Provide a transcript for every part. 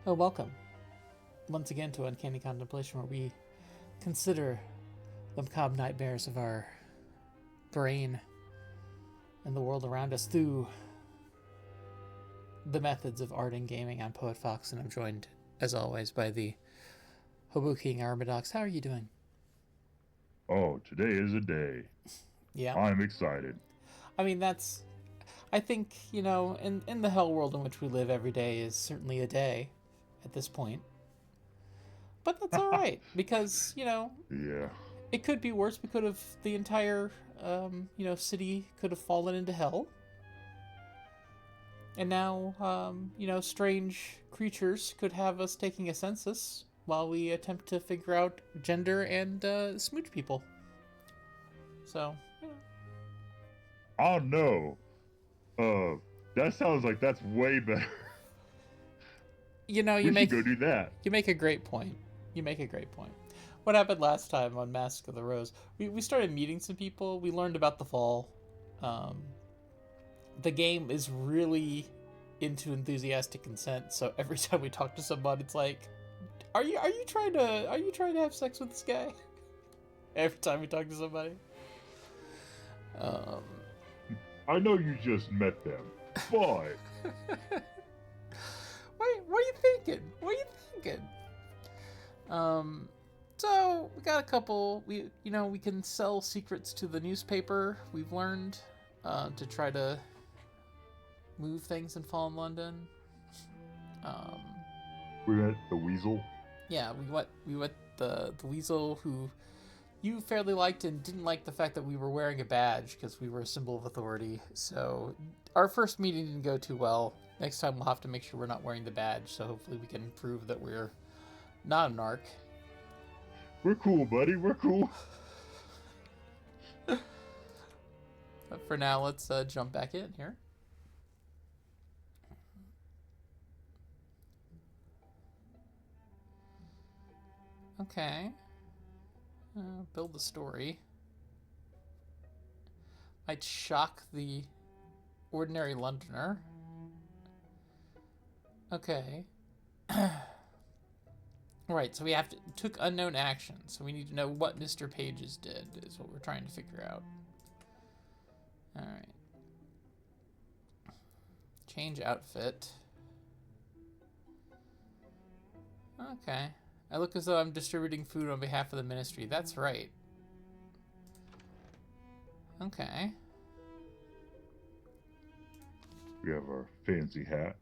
Oh, welcome once again to Uncanny Contemplation, where we consider the macabre nightmares of our brain and the world around us through the methods of art and gaming. I'm poetfox, and I'm joined, as always, by the Hobo King Armadox. How are you doing? Oh, today is a day. Yeah. I'm excited. I mean, I think, in the hell world in which we live, every day is certainly a day at this point. But that's all right, because, Yeah. it could be worse. We could have, the entire, city could have fallen into hell. And now, strange creatures could have us taking a census while we attempt to figure out gender and smooch people. So, Oh no. That sounds like that's way better. you know, you We should make go do that. you make a great point. You make a great point. What happened last time on Mask of the Rose? We started meeting some people. We learned about the fall. Um, the game is really into enthusiastic consent. So every time we talk to someone, it's like, are you trying to have sex with this guy? Every time we talk to somebody. Um, I know you just met them, but what are you thinking? What are you thinking? Um, so we got a couple. We can sell secrets to the newspaper. We've learned to try to move things in fallen London. Um, we met the weasel. yeah, we went the weasel who you fairly liked and didn't like the fact that we were wearing a badge because we were a symbol of authority. So our first meeting didn't go too well. Next time we'll have to make sure we're not wearing the badge. So hopefully we can prove that we're not a narc. We're cool, buddy. We're cool. But for now, let's jump back in here. Okay. Build the story. Might shock the ordinary Londoner. Okay. Right, so we took unknown action, so we need to know what Mr. Pages did, is what we're trying to figure out. Alright. Change outfit. Okay. I look as though I'm distributing food on behalf of the ministry. That's right. Okay. We have our fancy hat.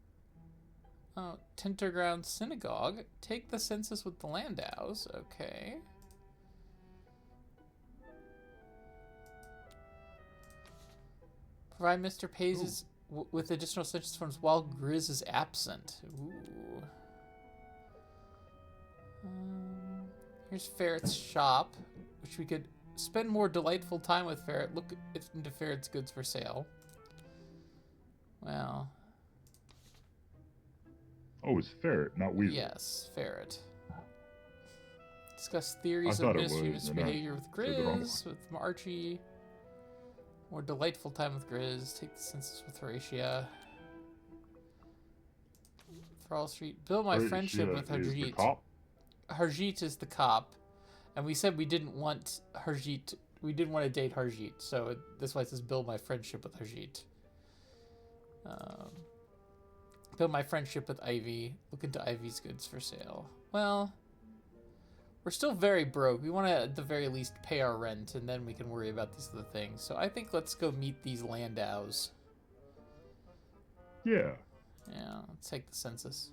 Oh, Tinterground Synagogue. Take the census with the Landows. Okay. Provide Mr. Pages with additional census forms while Grizz is absent. Ooh. Here's Ferret's shop, which we could spend more delightful time with Ferret. Look into Ferret's goods for sale. Well. Oh, it's ferret, not weasel. Yes, Ferret. Discuss theories of ministry misbehavior with Grizz, with Archie. More delightful time with Grizz. Take the census with Horatia. Thrall Street. Build my friendship with Harjeet. Harjeet is the cop, and we said we didn't want Harjeet. We didn't want to date Harjeet, so that's why it says build my friendship with Harjeet. Build my friendship with Ivy. Look into Ivy's goods for sale. Well, we're still very broke. We want to, at the very least, pay our rent, and then we can worry about these other things. So I think let's go meet these Landows. Yeah. Yeah, let's take the census.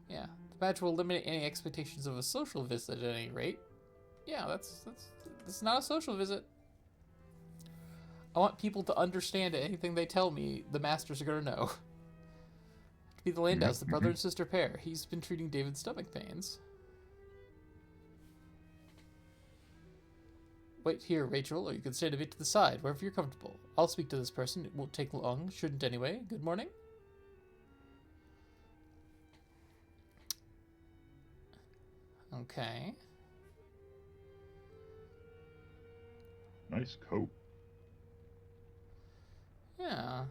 Yeah, the badge will eliminate any expectations of a social visit at any rate. Yeah, that's not a social visit. I want people to understand anything they tell me, the masters are going to know. To be the Landows, the brother and sister pair. He's been treating David's stomach pains. Wait here, Rachel, or you can stand a bit to the side, wherever you're comfortable. I'll speak to this person. It won't take long. Shouldn't anyway. Good morning. Okay. Nice coat. Yeah.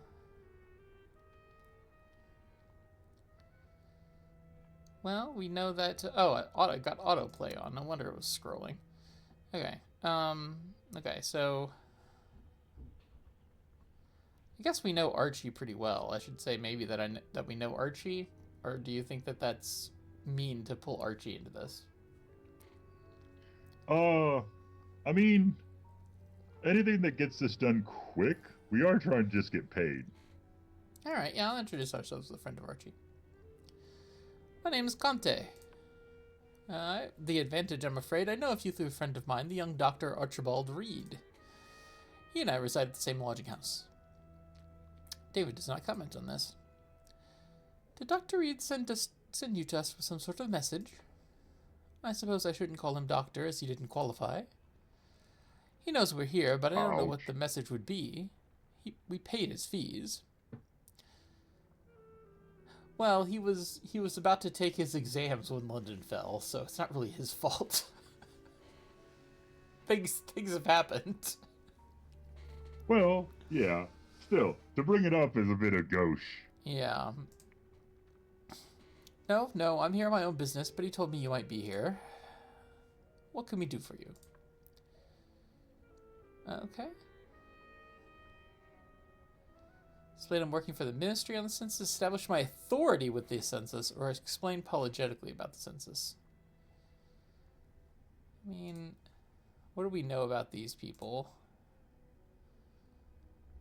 Well, we know that... I got autoplay on. No wonder it was scrolling. Okay. Okay, so... I guess we know Archie pretty well. I should say maybe that we know Archie, or do you think that that's mean to pull Archie into this? I mean, anything that gets this done quick, we are trying to just get paid. All right, yeah, I'll introduce ourselves as a friend of Archie. My name is Conte. The advantage, I'm afraid, I know of you through a friend of mine, the young Dr. Archibald Reed. He and I reside at the same lodging house. David does not comment on this. Did Dr. Reed send you to us with some sort of message? I suppose I shouldn't call him doctor, as he didn't qualify. He knows we're here, but I don't know what the message would be. We paid his fees. Well, he was about to take his exams when London fell, so it's not really his fault. Things have happened. Well, yeah. Still, to bring it up is a bit of gauche. Yeah. No, I'm here on my own business, but he told me you might be here. What can we do for you? Okay. Explain I'm working for the ministry on the census, establish my authority with the census, or explain apologetically about the census. I mean, what do we know about these people?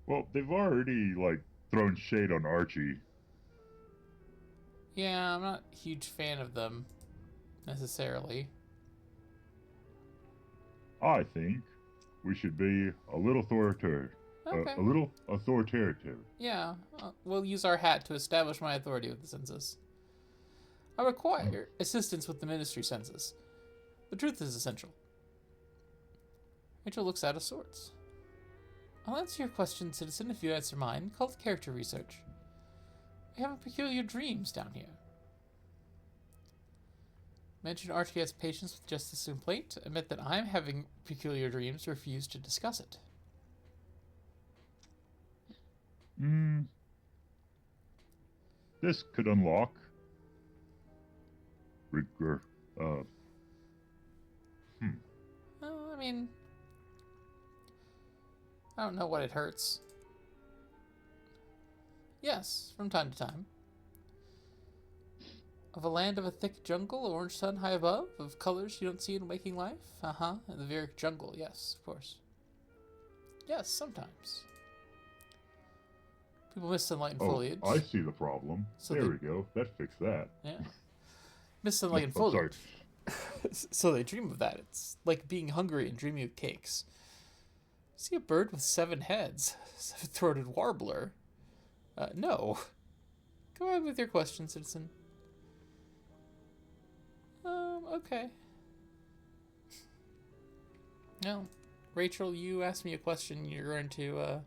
Well, they've already, thrown shade on Archie. Yeah, I'm not a huge fan of them, necessarily. I think we should be a little authoritative. Okay. A little authoritative. Yeah, we'll use our hat to establish my authority with the census. I require assistance with the ministry census. The truth is essential. Rachel looks out of sorts. I'll answer your question, citizen, if you answer mine. Call it character research. We have peculiar dreams down here. Mention Archie has patience with justice complaint. Admit that I'm having peculiar dreams. Refuse to discuss it. This could unlock. I mean, I don't know what it hurts. Yes, from time to time. Of a land of a thick jungle, orange sun high above, of colors you don't see in waking life? In the very jungle, yes, of course. Yes, sometimes. People miss sunlight and foliage. I see the problem. So there we go. That fixed that. Yeah. Miss sunlight and foliage. So they dream of that. It's like being hungry and dreaming of cakes. See a bird with 7 heads. 7-throated warbler. No. Go ahead with your question, citizen. Okay. No. Rachel, you asked me a question. You're going to,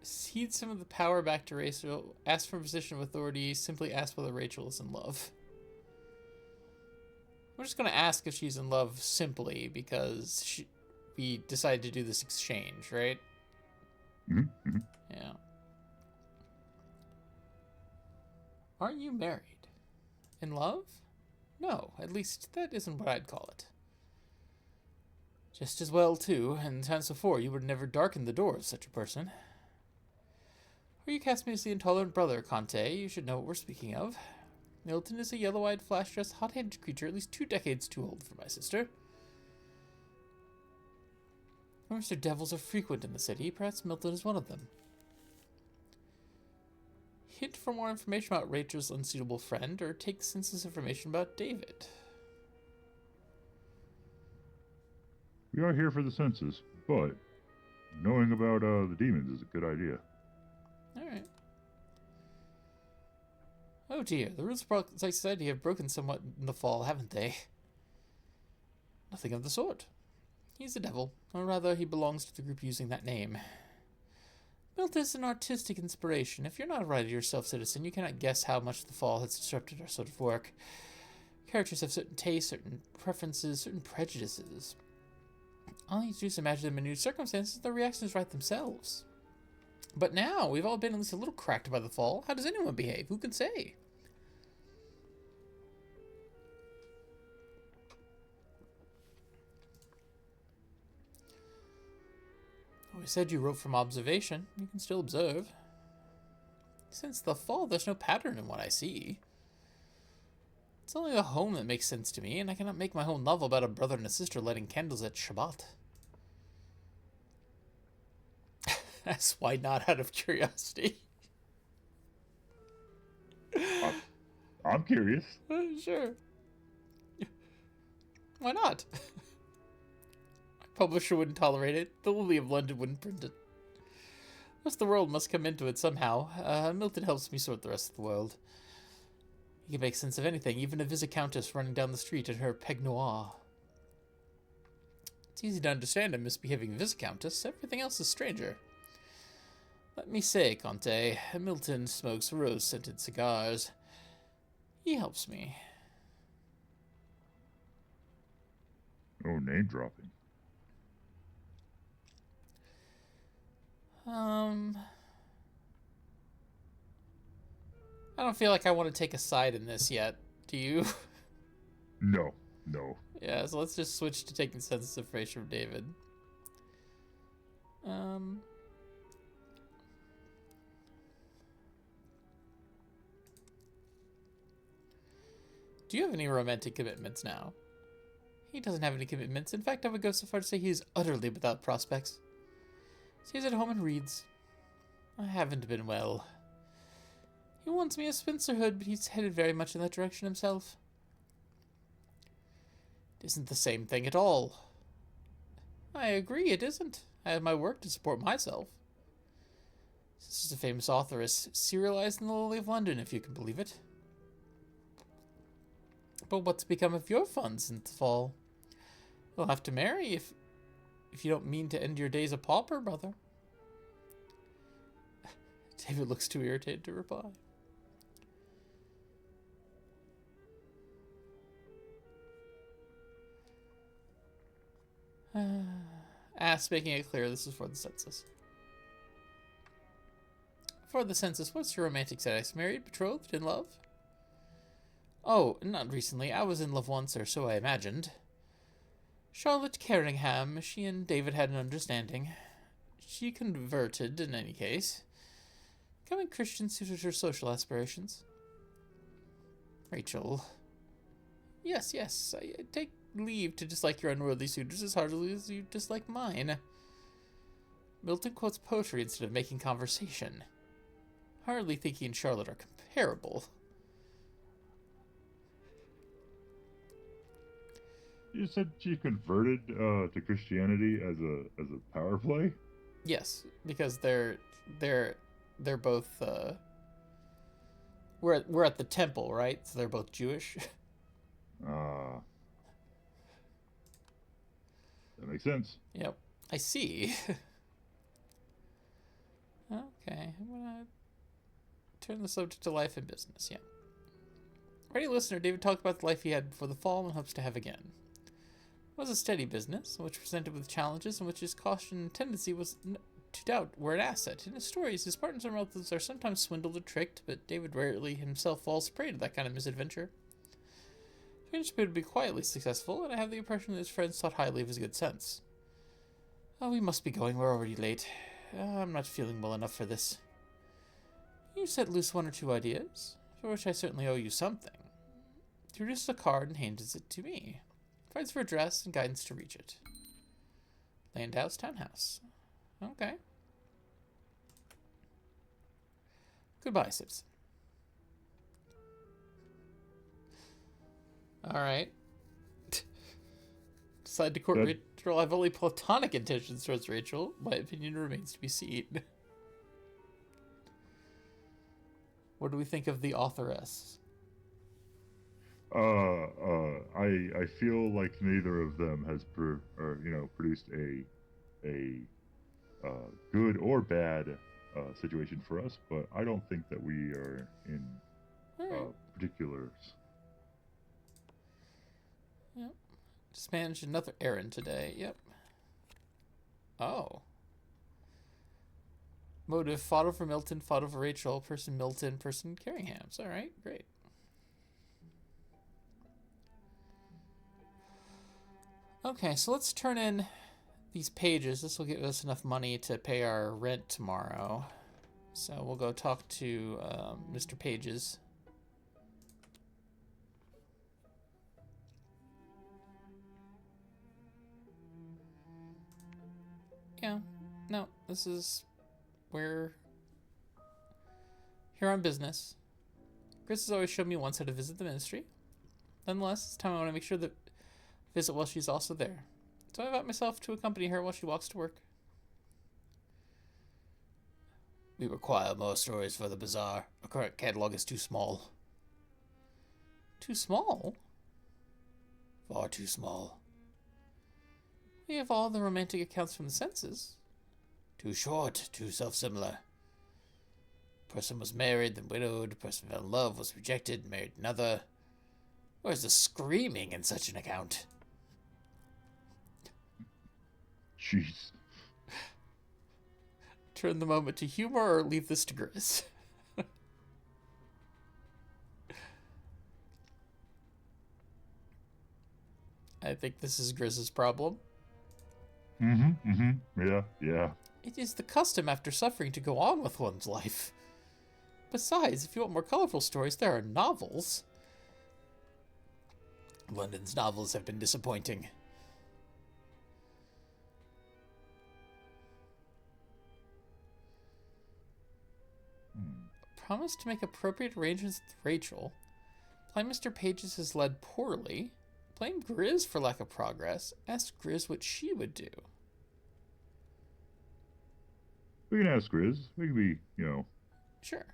cede some of the power back to Rachel. Ask for a position of authority. Simply ask whether Rachel is in love. We're just going to ask if she's in love simply because we decided to do this exchange, right? Mm-hmm. Yeah. Aren't you married? In love? No, at least that isn't what I'd call it. Just as well, too, and times before you would never darken the door of such a person. Or you cast me as the intolerant brother, Conte. You should know what we're speaking of. Milton is a yellow-eyed, flash-dressed, hot-headed creature at least 2 decades too old for my sister. Rumors of devils are frequent in the city. Perhaps Milton is one of them. Hint for more information about Rachel's unsuitable friend, or take census information about David. We are here for the census, but knowing about the demons is a good idea. Alright. Oh dear, the rules of society have broken somewhat in the fall, haven't they? Nothing of the sort. He's a devil, or rather, he belongs to the group using that name. Built as an artistic inspiration. If you're not a writer yourself, citizen, you cannot guess how much the fall has disrupted our sort of work. Characters have certain tastes, certain preferences, certain prejudices. All you do is imagine them in new circumstances, their reactions write themselves. But now, we've all been at least a little cracked by the fall. How does anyone behave? Who can say? We said you wrote from observation. You can still observe. Since the fall, there's no pattern in what I see. It's only the home that makes sense to me, and I cannot make my whole novel about a brother and a sister lighting candles at Shabbat. That's why not out of curiosity. I'm curious. Sure. Why not? My publisher wouldn't tolerate it. The Lily of London wouldn't print it. The rest of the world must come into it somehow. Milton helps me sort the rest of the world. He can make sense of anything, even a viscountess running down the street in her peg noir. It's easy to understand a misbehaving viscountess. Everything else is stranger. Let me say, Conte, Milton smokes rose-scented cigars. He helps me. Oh, name dropping. I don't feel like I want to take a side in this yet. Do you? No. Yeah, so let's just switch to taking census information from David. Do you have any romantic commitments now? He doesn't have any commitments. In fact, I would go so far to say he is utterly without prospects. Stays at home and reads. I haven't been well. He wants me a spinsterhood, but he's headed very much in that direction himself. It isn't the same thing at all. I agree, it isn't. I have my work to support myself. This is a famous authoress, serialized in the Lily of London, if you can believe it. But what's become of your funds in the fall? You'll have to marry if you don't mean to end your days a pauper, brother. David looks too irritated to reply. Making it clear this is for the census. For the census, what's your romantic status? Married, betrothed, in love? Oh, not recently. I was in love once, or so I imagined. Charlotte Carringham. She and David had an understanding. She converted, in any case. Becoming Christian suited her social aspirations. Rachel. Yes. I take leave to dislike your unworthy suitors as heartily as you dislike mine. Milton quotes poetry instead of making conversation. Hardly think he and Charlotte are comparable. You said she converted to Christianity as a power play? Yes, because they're both we're at the temple, right? So they're both Jewish. That makes sense. Yep. I see. Okay, I'm gonna turn the subject to life and business. Yeah. Ready listener, David talked about the life he had before the fall and hopes to have again. It was a steady business, which presented with challenges, and which his caution and tendency was to doubt were an asset. In his stories, his partners and relatives are sometimes swindled or tricked, but David rarely himself falls prey to that kind of misadventure. Strange appeared to be quietly successful, and I have the impression that his friends thought highly of his good sense. Oh, we must be going. We're already late. I'm not feeling well enough for this. You set loose one or two ideas, for which I certainly owe you something. He produces a card and hands it to me. Provides for address and guidance to reach it. Landhouse, townhouse. Okay. Goodbye, Simpson. Alright. Decide to court Rachel. I have only platonic intentions towards Rachel. My opinion remains to be seen. What do we think of the authoress? I feel like neither of them has produced a good or bad situation for us, but I don't think that we are in particulars. Yep. Just managed another errand today. Yep. Oh. Motive, fought over Milton, fought over Rachel, person Milton, person Carringham's. Alright, great. Okay, so let's turn in these pages. This will give us enough money to pay our rent tomorrow. So we'll go talk to Mr. Pages. Yeah, no, this is where here on business. Chris has always shown me once how to visit the ministry. Nonetheless, this time I want to make sure that visit while she's also there. So I invite myself to accompany her while she walks to work. We require more stories for the bazaar. Our current catalog is too small. Too small? Far too small. We have all the romantic accounts from the senses. Too short, too self-similar. Person was married, then widowed. Person fell in love, was rejected, married another. Where's the screaming in such an account? Jeez. Turn the moment to humor or leave this to Grizz? I think this is Grizz's problem. Yeah. It is the custom after suffering to go on with one's life. Besides, if you want more colorful stories, there are novels. London's novels have been disappointing. Promise to make appropriate arrangements with Rachel. Plan Mr. Pages has led poorly. Blame Grizz for lack of progress. Ask Grizz what she would do. We can ask Grizz. We can be, Sure.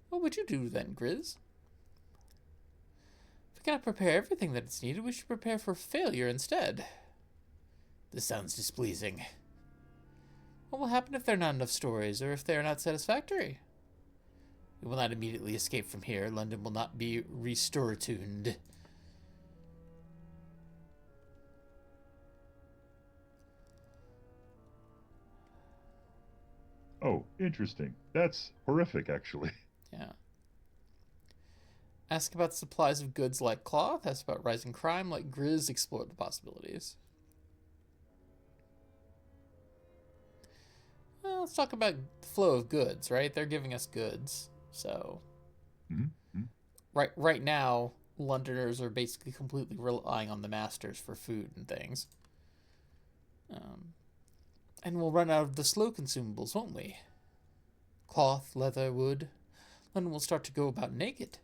What would you do then, Grizz? If we cannot prepare everything that is needed, we should prepare for failure instead. This sounds displeasing. What will happen if there are not enough stories, or if they are not satisfactory? We will not immediately escape from here. London will not be restoratuned. Oh, interesting. That's horrific, actually. Yeah. Ask about supplies of goods like cloth. Ask about rising crime. Let Grizz explore the possibilities. Well, let's talk about the flow of goods, right? They're giving us goods. So, right now, Londoners are basically completely relying on the masters for food and things. And we'll run out of the slow consumables, won't we? Cloth, leather, wood. London will start to go about naked.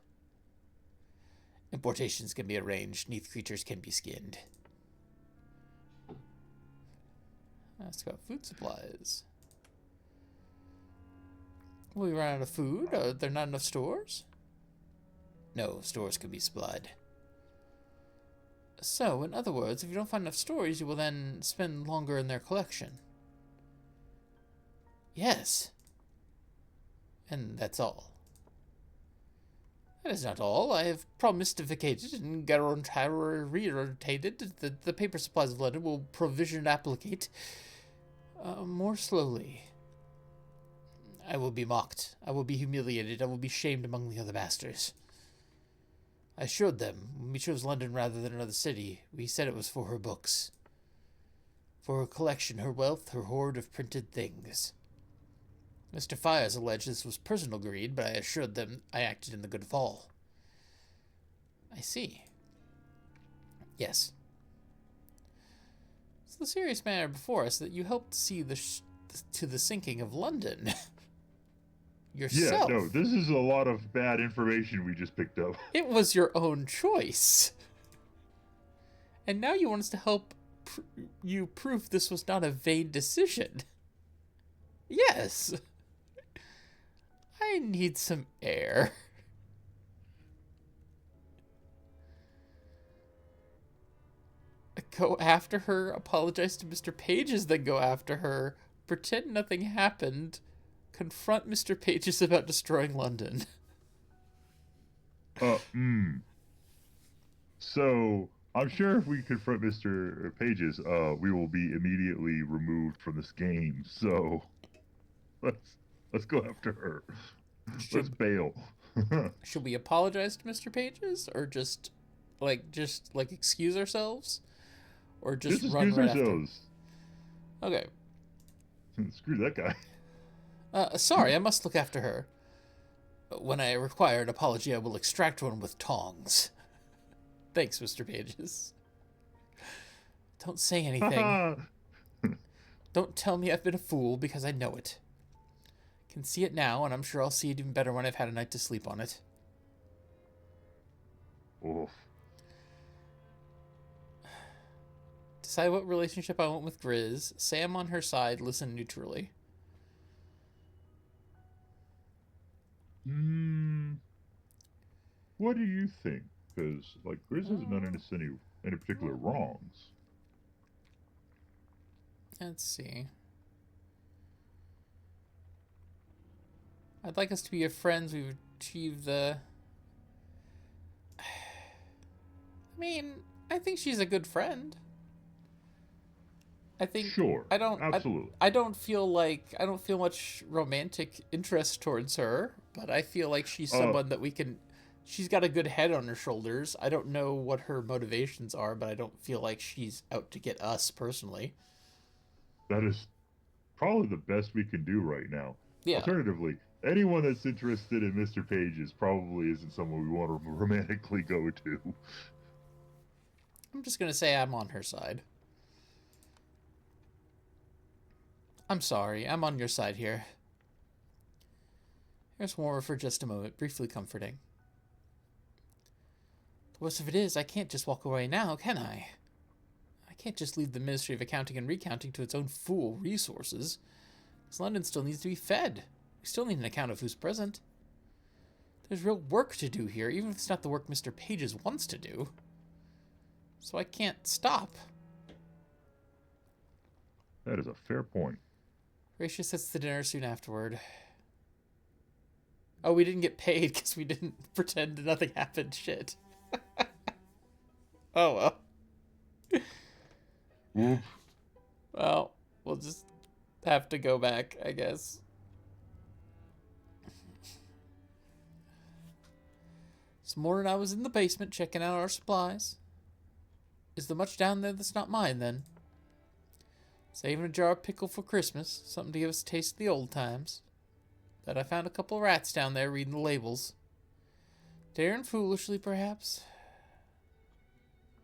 Importations can be arranged. Neath creatures can be skinned. Ask about food supplies. Will we run out of food? Are there not enough stores? No, stores can be supplied. So, in other words, if you don't find enough stories, you will then spend longer in their collection. Yes. And that's all. That is not all. I have prognosticated and guaranteed that the paper supplies of London will provision applicate more slowly. I will be mocked. I will be humiliated. I will be shamed among the other masters. I assured them, when we chose London rather than another city, we said it was for her books. For her collection, her wealth, her hoard of printed things. Mr. Fires alleged this was personal greed, but I assured them I acted in the good of all. I see. Yes. It's the serious matter before us that you helped see to the sinking of London. Yourself. Yeah, no, this is a lot of bad information we just picked up. It was your own choice. And now you want us to help you prove this was not a vain decision. Yes. I need some air. Go after her, apologize to Mr. Pages, then go after her, pretend nothing happened, confront Mr. Pages about destroying London. So, I'm sure if we confront Mr. Pages, we will be immediately removed from this game. So, let's go after her. Let's bail. Should we apologize to Mr. Pages, or just Like, just, like, excuse ourselves? Or just Just run excuse right after? ourselves. Okay. Screw that guy. Sorry, I must look after her. When I require an apology, I will extract one with tongs. Thanks, Mr. Pages. Don't say anything. Don't tell me I've been a fool, because I know it. Can see it now, and I'm sure I'll see it even better when I've had a night to sleep on it. Oof. Decide what relationship I want with Grizz. Say I'm on her side. Listen neutrally. What do you think? Because, like, Grizz hasn't done any particular wrongs. Let's see. I'd like us to be your friends. We've achieved the... I mean, I think she's a good friend. I think... Sure. Absolutely. I don't feel much romantic interest towards her, but I feel like she's someone that we can... She's got a good head on her shoulders. I don't know what her motivations are, but I don't feel like she's out to get us personally. That is probably the best we can do right now. Yeah. Alternatively, anyone that's interested in Mr. Pages probably isn't someone we want to romantically go to. I'm just going to say I'm on her side. I'm sorry, I'm on your side here. Here's warmer for just a moment, briefly comforting. The worst of it is, I can't just walk away now, can I? I can't just leave the Ministry of Accounting and Recounting to its own fool resources. Because London still needs to be fed. We still need an account of who's present. There's real work to do here, even if it's not the work Mr. Pages wants to do. So I can't stop. That is a fair point. Gracia sets the dinner soon afterward. Oh, we didn't get paid because we didn't pretend nothing happened. Shit. Oh, well. Oof. Well, we'll just have to go back, I guess. This morning I was in the basement checking out our supplies. Is there much down there that's not mine, then? Saving a jar of pickle for Christmas, something to give us a taste of the old times. But I found a couple of rats down there reading the labels. Daring foolishly, perhaps.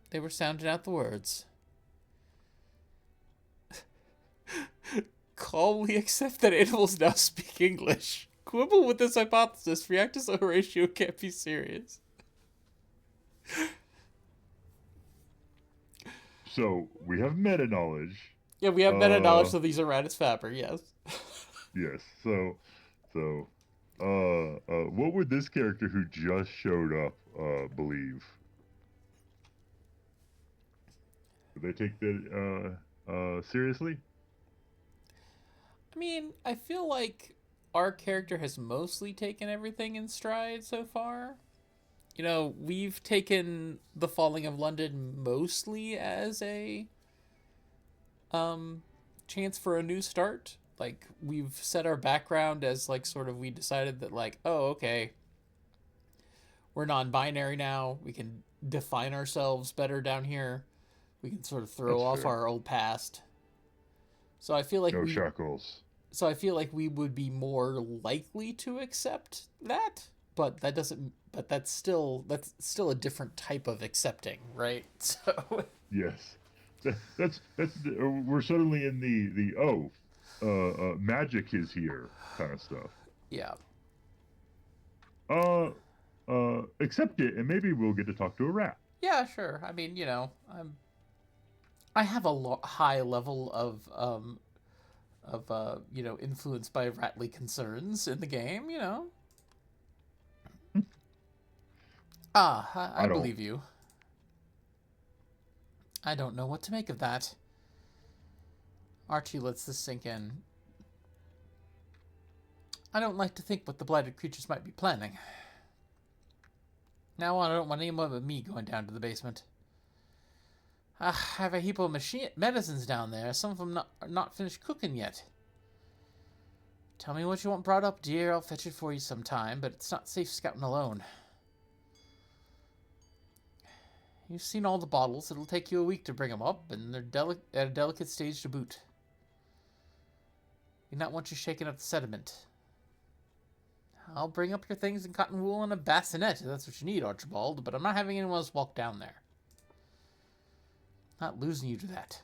They were sounding out the words. Calmly accept that animals now speak English. Quibble with this hypothesis. React as though Horatio can't be serious. So, we have meta-knowledge. Yeah, we have meta-knowledge that these are Raditz Faber, yes. Yes, so, what would this character who just showed up, believe? Do they take that, seriously? I mean, I feel like our character has mostly taken everything in stride so far. You know, we've taken the falling of London mostly as a chance for a new start. Like, we've set our background as, like, sort of, we decided that, like, oh, okay, we're non-binary now. We can define ourselves better down here. We can sort of throw off our old past. So I feel like no shackles. So I feel like we would be more likely to accept that, but that doesn't. But that's still a different type of accepting, right? So yes, that's we're suddenly in the magic is here kind of stuff. Yeah. Accept it, and maybe we'll get to talk to a rat. Yeah, sure. I mean, you know, I have a high level of you know, influenced by ratly concerns in the game, you know. I believe you. I don't know what to make of that. Archie lets this sink in. I don't like to think what the blighted creatures might be planning. Now on, I don't want anyone but me going down to the basement. I have a heap of medicines down there, some of them not finished cooking yet. Tell me what you want brought up, dear. I'll fetch it for you sometime, but it's not safe scouting alone. You've seen all the bottles. It'll take you a week to bring them up, and they're at a delicate stage to boot. You not want you shaking up the sediment. I'll bring up your things in cotton wool and a bassinet if that's what you need, Archibald, but I'm not having anyone else walk down there. Not losing you to that.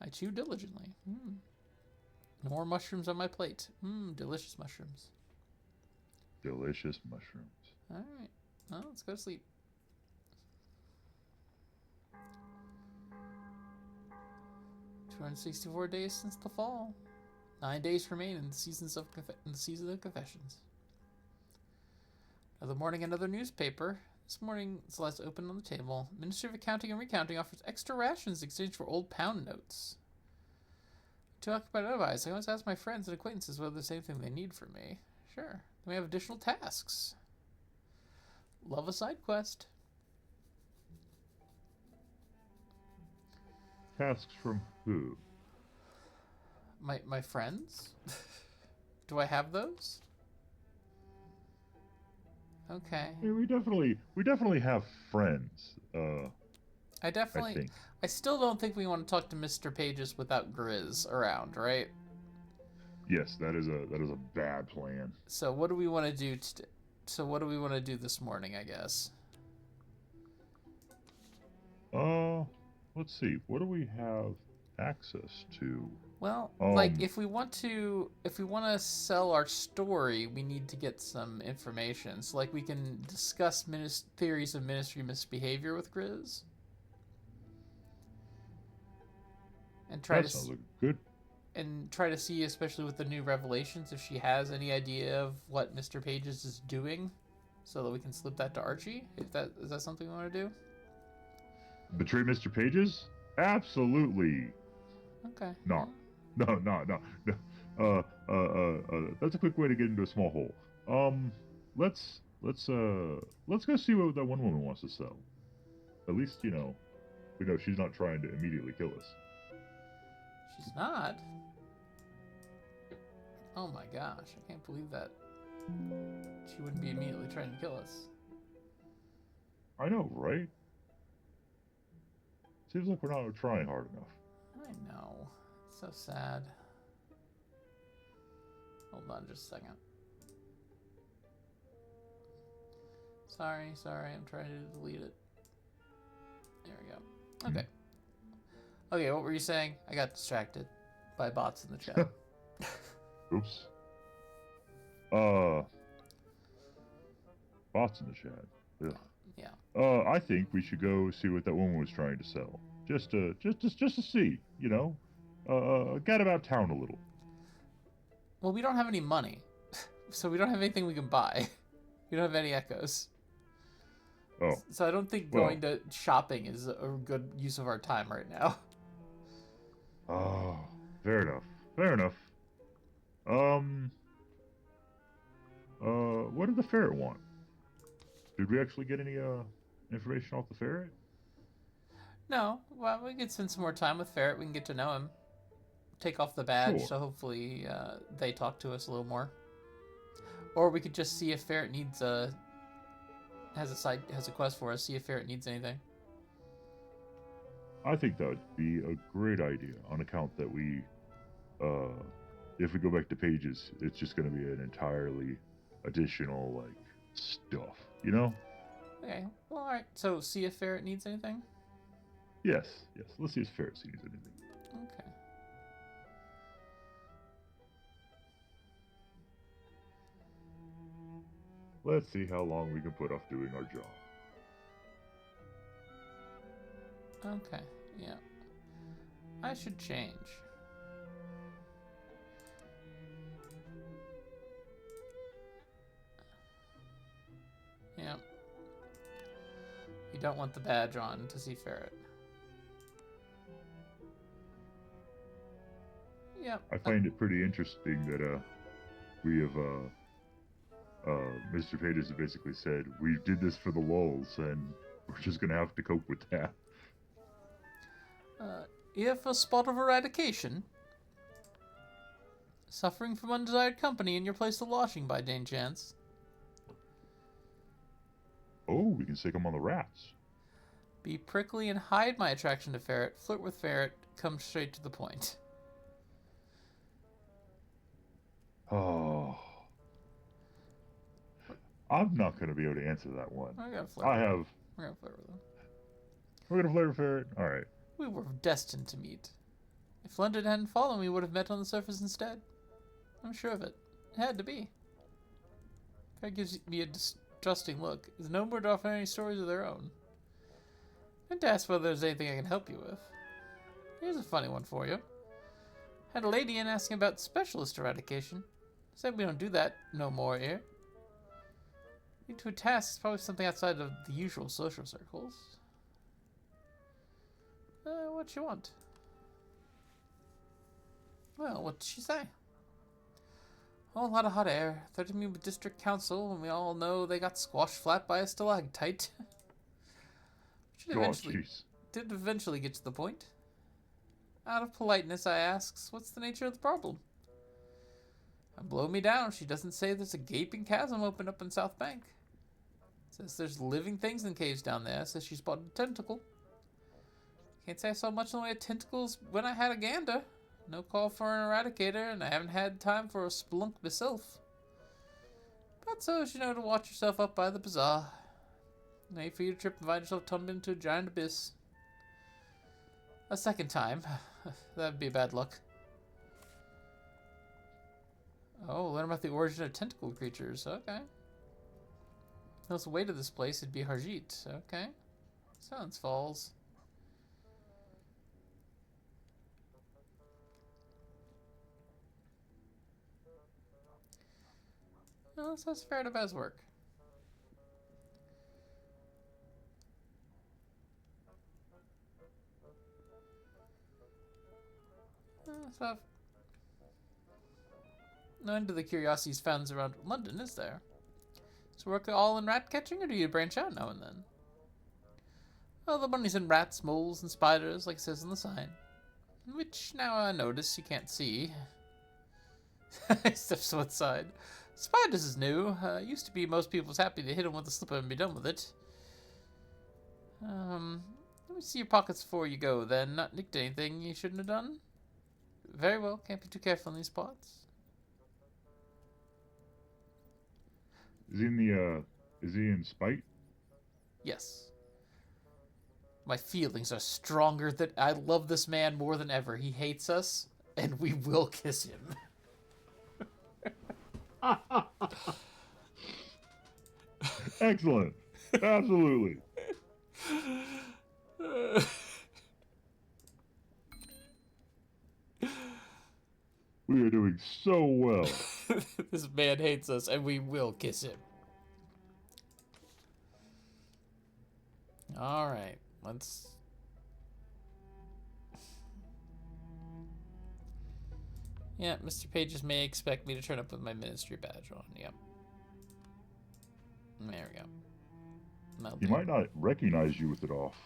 I chew diligently. More mushrooms on my plate. Delicious mushrooms. Delicious mushrooms. All right. Well, let's go to sleep. "264 days since the fall. 9 days remain in the season of confessions. Another morning, another newspaper. This morning, Celeste opened on the table. Ministry of Accounting and Recounting offers extra rations in exchange for old pound notes. Too occupied otherwise. I always ask my friends and acquaintances whether there's anything they need from me. Sure. Then we have additional tasks. Love a side quest. Tasks from who? My friends? Do I have those? Okay. Yeah, we definitely have friends. I think. I still don't think we want to talk to Mr. Pages without Grizz around, right? Yes, that is a bad plan. So what do we want to do this morning, I guess? Let's see. What do we have access to? Well, like if we want to sell our story, we need to get some information. So like we can discuss theories of ministry misbehavior with Grizz. And Sounds like good. And try to see, especially with the new revelations, if she has any idea of what Mr. Pages is doing, so that we can slip that to Archie. Is that something we want to do? Betray Mr. Pages? Absolutely. Okay. No. That's a quick way to get into a small hole. Let's go see what that one woman wants to sell. At least, we know she's not trying to immediately kill us. She's not? Oh my gosh, I can't believe that. She wouldn't be immediately trying to kill us. I know, right? Seems like we're not trying hard enough. I know. It's so sad. Hold on just a second. Sorry, I'm trying to delete it. There we go. Okay. Okay, what were you saying? I got distracted by bots in the chat. Oops. Bots in the chat. Ugh. Yeah. I think we should go see what that woman was trying to sell. Just to see, get about town a little. Well, we don't have any money, so we don't have anything we can buy. We don't have any echoes. Oh. So I don't think going to shopping is a good use of our time right now. Oh, fair enough. What did the ferret want? Did we actually get any information off the ferret? No, well, we could spend some more time with Ferret. We can get to know him. Take off the badge, Sure. so hopefully they talk to us a little more. Or we could just see if Ferret needs has a quest for us. See if Ferret needs anything. I think that would be a great idea on account that if we go back to Pages, it's just going to be an entirely additional stuff, Okay. Well, all right. So see if Ferret needs anything. Yes. Let's see if Ferret needs anything. Okay. Let's see how long we can put off doing our job. Okay. Yeah. I should change. Yeah. You don't want the badge on to see Ferret. Yep. I find it pretty interesting that we have Mr. Pages has basically said we did this for the lulz and we're just gonna have to cope with that. If a spot of eradication. Suffering from undesired company in your place of lodging by Dane chance? Oh, we can stick them on the rats. Be prickly and hide my attraction to ferret. Flirt with ferret. Come straight to the point. Oh. I'm not going to be able to answer that one. We're gonna flirt. We're gonna flirt with him. We're going to flirt with ferret? Alright. We were destined to meet. If London hadn't fallen, we would have met on the surface instead. I'm sure of it. It had to be. That gives me a distrusting look. Is no more to offer any stories of their own. And to ask whether there's anything I can help you with. Here's a funny one for you. Had a lady in asking about specialist eradication. Said we don't do that no more here. Need to a task is probably something outside of the usual social circles. What you want? Well, what did she say? Oh, a lot of hot air. Threatened me with district council, and we all know they got squashed flat by a stalactite. Did eventually get to the point. Out of politeness, I asks, what's the nature of the problem? And blow me down, she doesn't say there's a gaping chasm open up in South Bank. Says there's living things in caves down there. Says she spotted a tentacle. Can't say I saw much in the way of tentacles when I had a gander. No call for an eradicator, and I haven't had time for a spelunk myself. But so as you know to watch yourself up by the bazaar. Wait for you to trip and find yourself tumbling into a giant abyss. A second time. That'd be bad luck. Oh, learn about the origin of tentacle creatures. Okay. Knows the way to this place, it'd be Harjit. Okay. Silence Falls. No, let's ask Ferret about his work. So no end to the curiosities found around London, is there? So work all in rat catching, or do you branch out now and then? Well, the money's in rats, moles, and spiders, like it says on the sign. Which now I notice you can't see. He steps to one side. Spiders is new. Used to be most people's happy to hit them with a slipper and be done with it. Let me see your pockets before you go, then. Not nicked anything you shouldn't have done? Very well. Can't be too careful in these spots. Is he in spite? Yes. My feelings are stronger than... I love this man more than ever. He hates us, and we will kiss him. Excellent. Absolutely. We are doing so well. This man hates us, and we will kiss him. Alright, let's... Yeah, Mr. Pages may expect me to turn up with my ministry badge on. Yep. There we go. He might not recognize you with it off.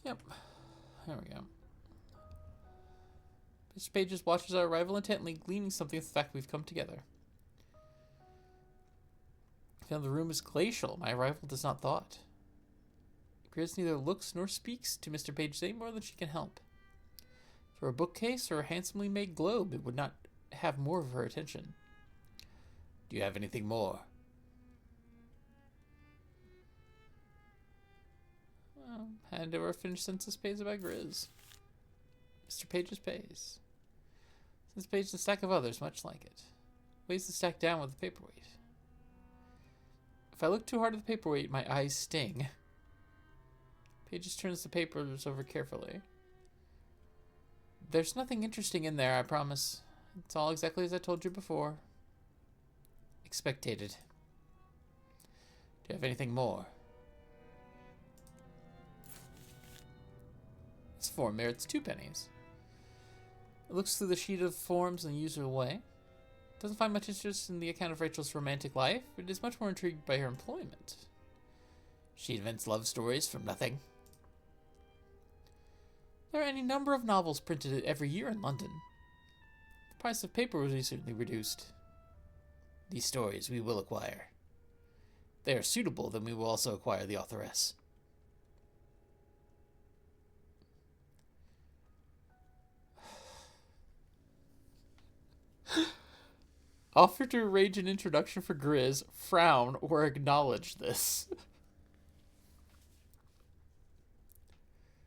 Yep. There we go. Mr. Pages watches our arrival intently, gleaning something of the fact we've come together. Found the room is glacial. My arrival does not thaw it. Appears neither looks nor speaks to Mr. Pages any more than she can help. For a bookcase or a handsomely made globe, it would not have more of her attention. Do you have anything more? Hand over a finished census pays by Grizz. Mr. Pages pays. Since Pages a stack of others, much like it. Weighs the stack down with the paperweight. If I look too hard at the paperweight, my eyes sting. Pages turns the papers over carefully. There's nothing interesting in there, I promise. It's all exactly as I told you before. Expectated. Do you have anything more? This form merits 2 pennies. It looks through the sheet of forms in the usual way. Doesn't find much interest in the account of Rachel's romantic life, but is much more intrigued by her employment. She invents love stories from nothing. There are any number of novels printed every year in London. The price of paper was recently reduced. These stories we will acquire. If they are suitable, then we will also acquire the authoress. Offer to arrange an introduction for Grizz, frown, or acknowledge this.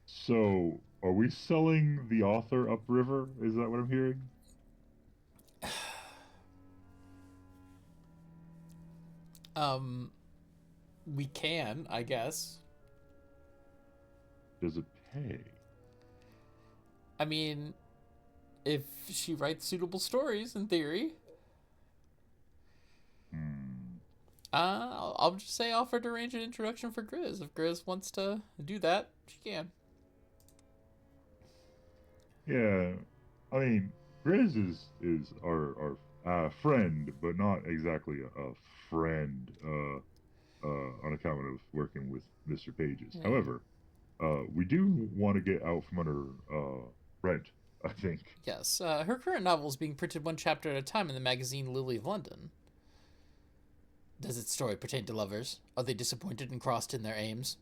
So, are we selling the author upriver? Is that what I'm hearing? We can, I guess. Does it pay? I mean, if she writes suitable stories, in theory. I'll just say offer to arrange an introduction for Grizz. If Grizz wants to do that, she can. Yeah, I mean, Grizz is our friend, but not exactly a friend on account of working with Mr. Pages. Yeah. However, we do want to get out from under rent, I think. Yes, her current novel is being printed one chapter at a time in the magazine Lily of London. Does its story pertain to lovers? Are they disappointed and crossed in their aims?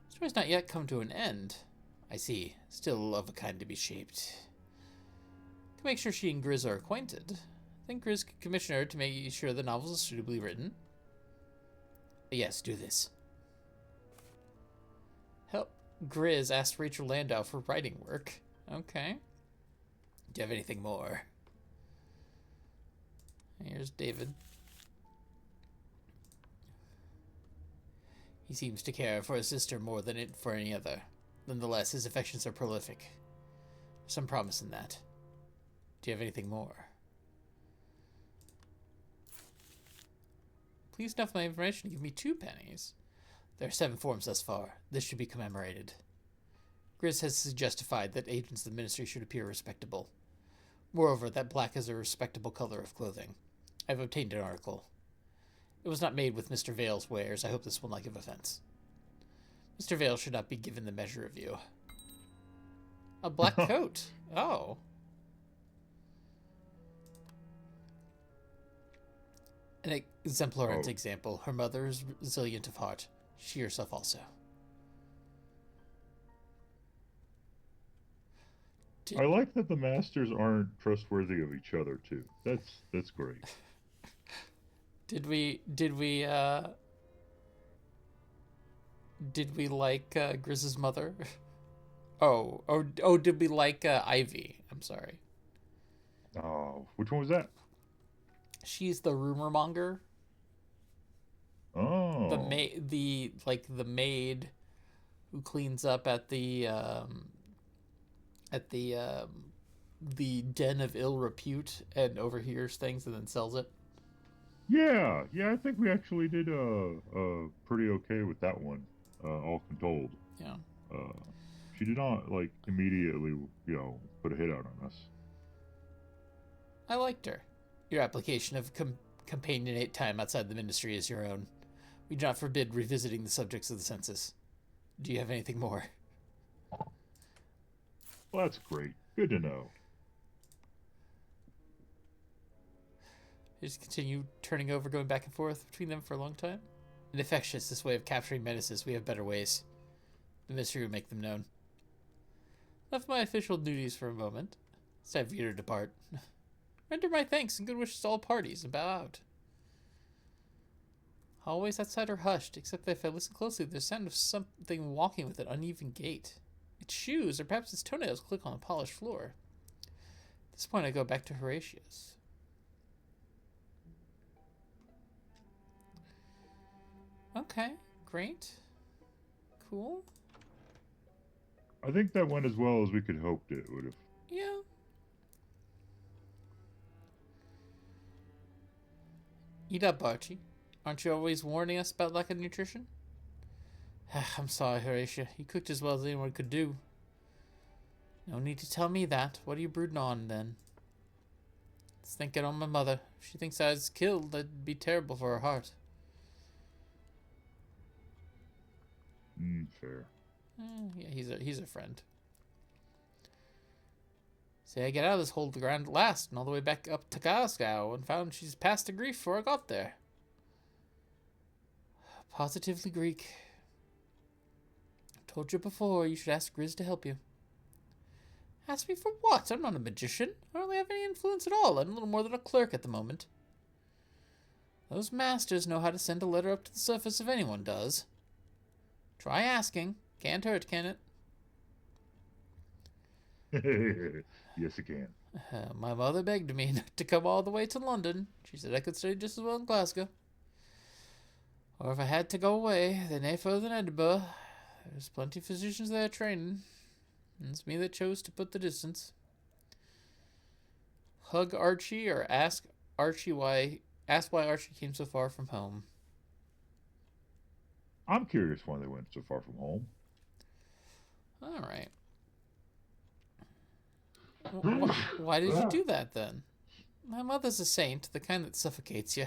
The story's not yet come to an end. I see. Still of a kind to be shaped. To make sure she and Grizz are acquainted, I think Grizz could commission her to make sure the novels are suitably written. Yes, do this. Help Grizz ask Rachel Landau for writing work. Okay. Do you have anything more? Here's David. He seems to care for his sister more than for any other. Nonetheless, his affections are prolific. There's some promise in that. Do you have anything more? Please enough my information to give me 2 pennies. There are 7 forms thus far. This should be commemorated. Grizz has justified that agents of the ministry should appear respectable. Moreover, that black is a respectable color of clothing. I have obtained an article. It was not made with Mr. Vale's wares. I hope this will not give offense. Mr. Vale should not be given the measure of you. A black coat. Oh. An exemplar example. Her mother is resilient of heart. She herself also. I like that the masters aren't trustworthy of each other too. That's great. Did we like Grizz's mother? Did we like Ivy? I'm sorry. Oh, which one was that? She's the rumor monger. Oh. The maid who cleans up at the den of ill repute and overhears things and then sells it. Yeah, I think we actually did pretty okay with that one, all told. Yeah. She did not like immediately, put a hit out on us. I liked her. Your application of companionate time outside the ministry is your own. We do not forbid revisiting the subjects of the census. Do you have anything more? Well, that's great. Good to know. They just continue turning over, going back and forth between them for a long time. Infectious, this way of capturing menaces. We have better ways. The mystery will make them known. Left my official duties for a moment. It's time for you to depart. Render my thanks and good wishes to all parties and bow out. Hallways outside are hushed, except that if I listen closely, there's sound of something walking with an uneven gait. Its shoes, or perhaps its toenails, click on the polished floor. At this point, I go back to Horatius. Okay, great. Cool. I think that went as well as we could hoped it would have. Yeah. Eat up, Archie. Aren't you always warning us about lack of nutrition? I'm sorry, Horatio. You cooked as well as anyone could do. No need to tell me that. What are you brooding on, then? Just thinking on my mother. If she thinks I was killed, that'd be terrible for her heart. Fair. Yeah, he's a friend. Say I get out of this hole to the ground at last, and all the way back up to Glasgow, and found she's past the grief before I got there. Positively Greek. I told you before, you should ask Grizz to help you. Ask me for what? I'm not a magician. I hardly have any influence at all. I'm little more than a clerk at the moment. Those masters know how to send a letter up to the surface if anyone does. Try asking. Can't hurt, can it? Yes, it can. My mother begged me not to come all the way to London. She said I could study just as well in Glasgow. Or if I had to go away, then nae further than Edinburgh. There's plenty of physicians there training. And it's me that chose to put the distance. Hug Archie or ask why Archie came so far from home. I'm curious why they went so far from home. All right. Why did you do that then? My mother's a saint, the kind that suffocates you.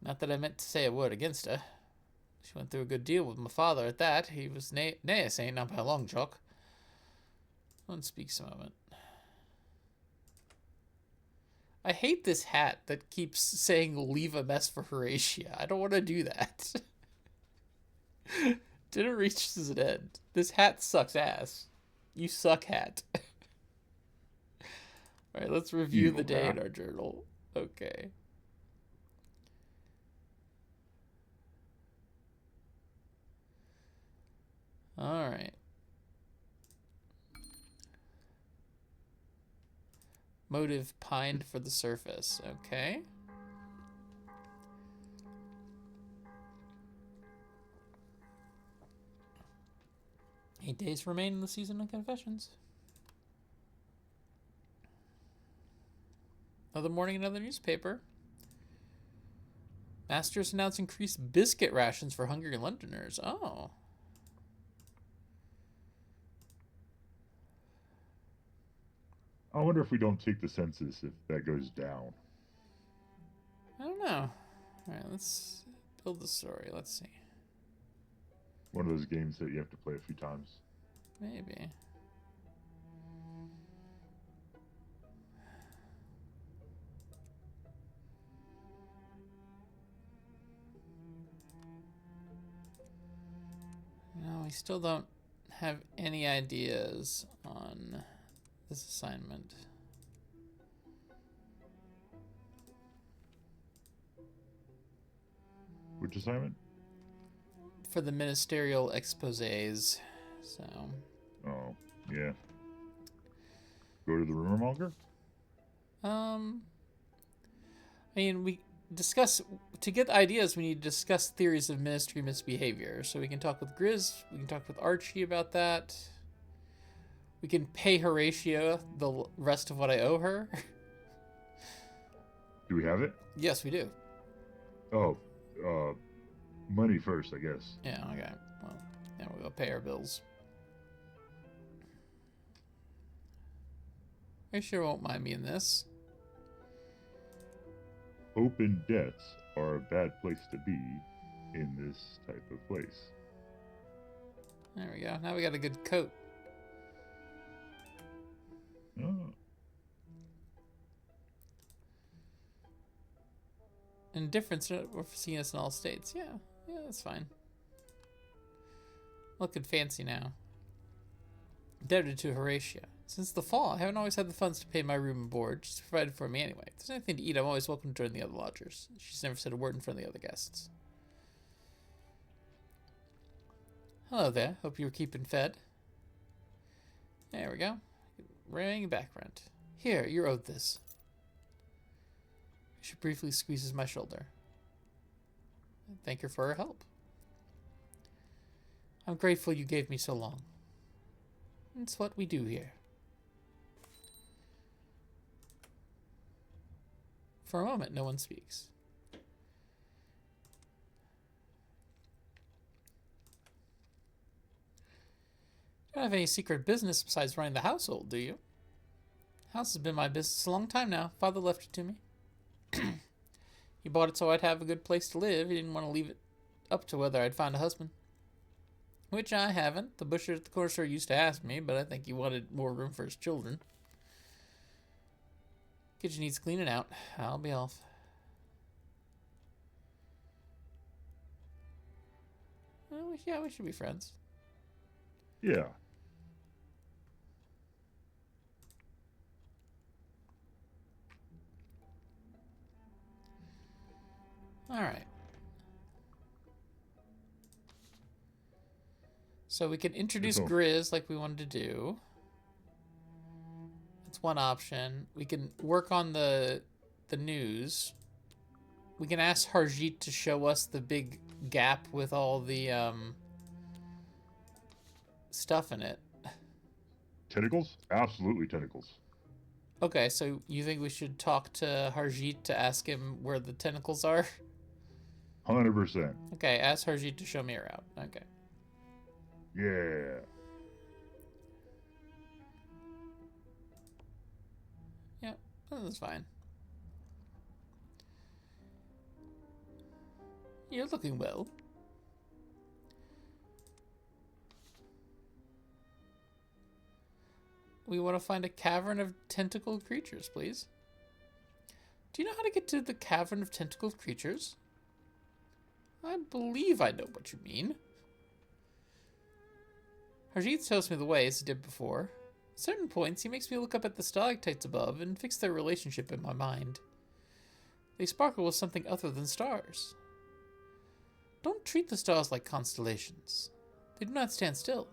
Not that I meant to say a word against her. She went through a good deal with my father at that. He was nae a saint, not by a long chalk. One speaks a moment. I hate this hat that keeps saying leave a mess for Horatia. I don't want to do that. Didn't reach an end. This hat sucks ass. You suck, hat. Alright, let's review the day in our journal. Okay. Alright. Motive pined for the surface. Okay. Eight days remain in the season of confessions. Another morning, another newspaper. Masters announce increased biscuit rations for hungry Londoners. Oh. I wonder if we don't take the census if that goes down. I don't know. Alright, let's build the story. Let's see. One of those games that you have to play a few times. Maybe. No, we still don't have any ideas on this assignment. Which assignment? For the ministerial exposés. So. Oh, yeah. Go to the rumor monger? I mean, we discuss, to get ideas, we need to discuss theories of ministry misbehavior. So we can talk with Grizz, we can talk with Archie about that. We can pay Horatia the rest of what I owe her. Do we have it? Yes, we do. Oh, money first, I guess. Yeah, okay. Well, yeah, we'll go pay our bills. Horatia won't mind me in this. Open debts are a bad place to be in this type of place. There we go. Now we got a good coat. Oh. Indifference, we're seeing us in all states. Yeah, that's fine. Looking fancy now. Indebted to Horatia. Since the fall, I haven't always had the funds to pay my room and board. She's provided for me anyway. If there's anything to eat, I'm always welcome to join the other lodgers. She's never said a word in front of the other guests. Hello there. Hope you were keeping fed. There we go. Ring back rent. Here, you're owed this. She briefly squeezes my shoulder. I thank her for her help. I'm grateful you gave me so long. It's what we do here. For a moment, no one speaks. You don't have any secret business besides running the household, do you? House has been my business a long time now. Father left it to me. He bought it so I'd have a good place to live. He didn't want to leave it up to whether I'd find a husband. Which I haven't. The butcher at the corner store used to ask me, but I think he wanted more room for his children. Kitchen needs cleaning out. I'll be off. Well, yeah, we should be friends. Yeah. Alright. So we can introduce So- Grizz like we wanted to do. That's one option. We can work on the news. We can ask Harjeet to show us the big gap with all the stuff in it. Tentacles? Absolutely tentacles. Okay, so you think we should talk to Harjeet to ask him where the tentacles are? 100%. Okay, ask Harjeet to show me around. Okay. Yeah. Yeah, that's fine. You're looking well. We want to find a cavern of tentacled creatures, please. Do you know how to get to the cavern of tentacled creatures? I believe I know what you mean. Harjeet tells me the way, as he did before. At certain points, he makes me look up at the stalactites above and fix their relationship in my mind. They sparkle with something other than stars. Don't treat the stars like constellations. They do not stand still.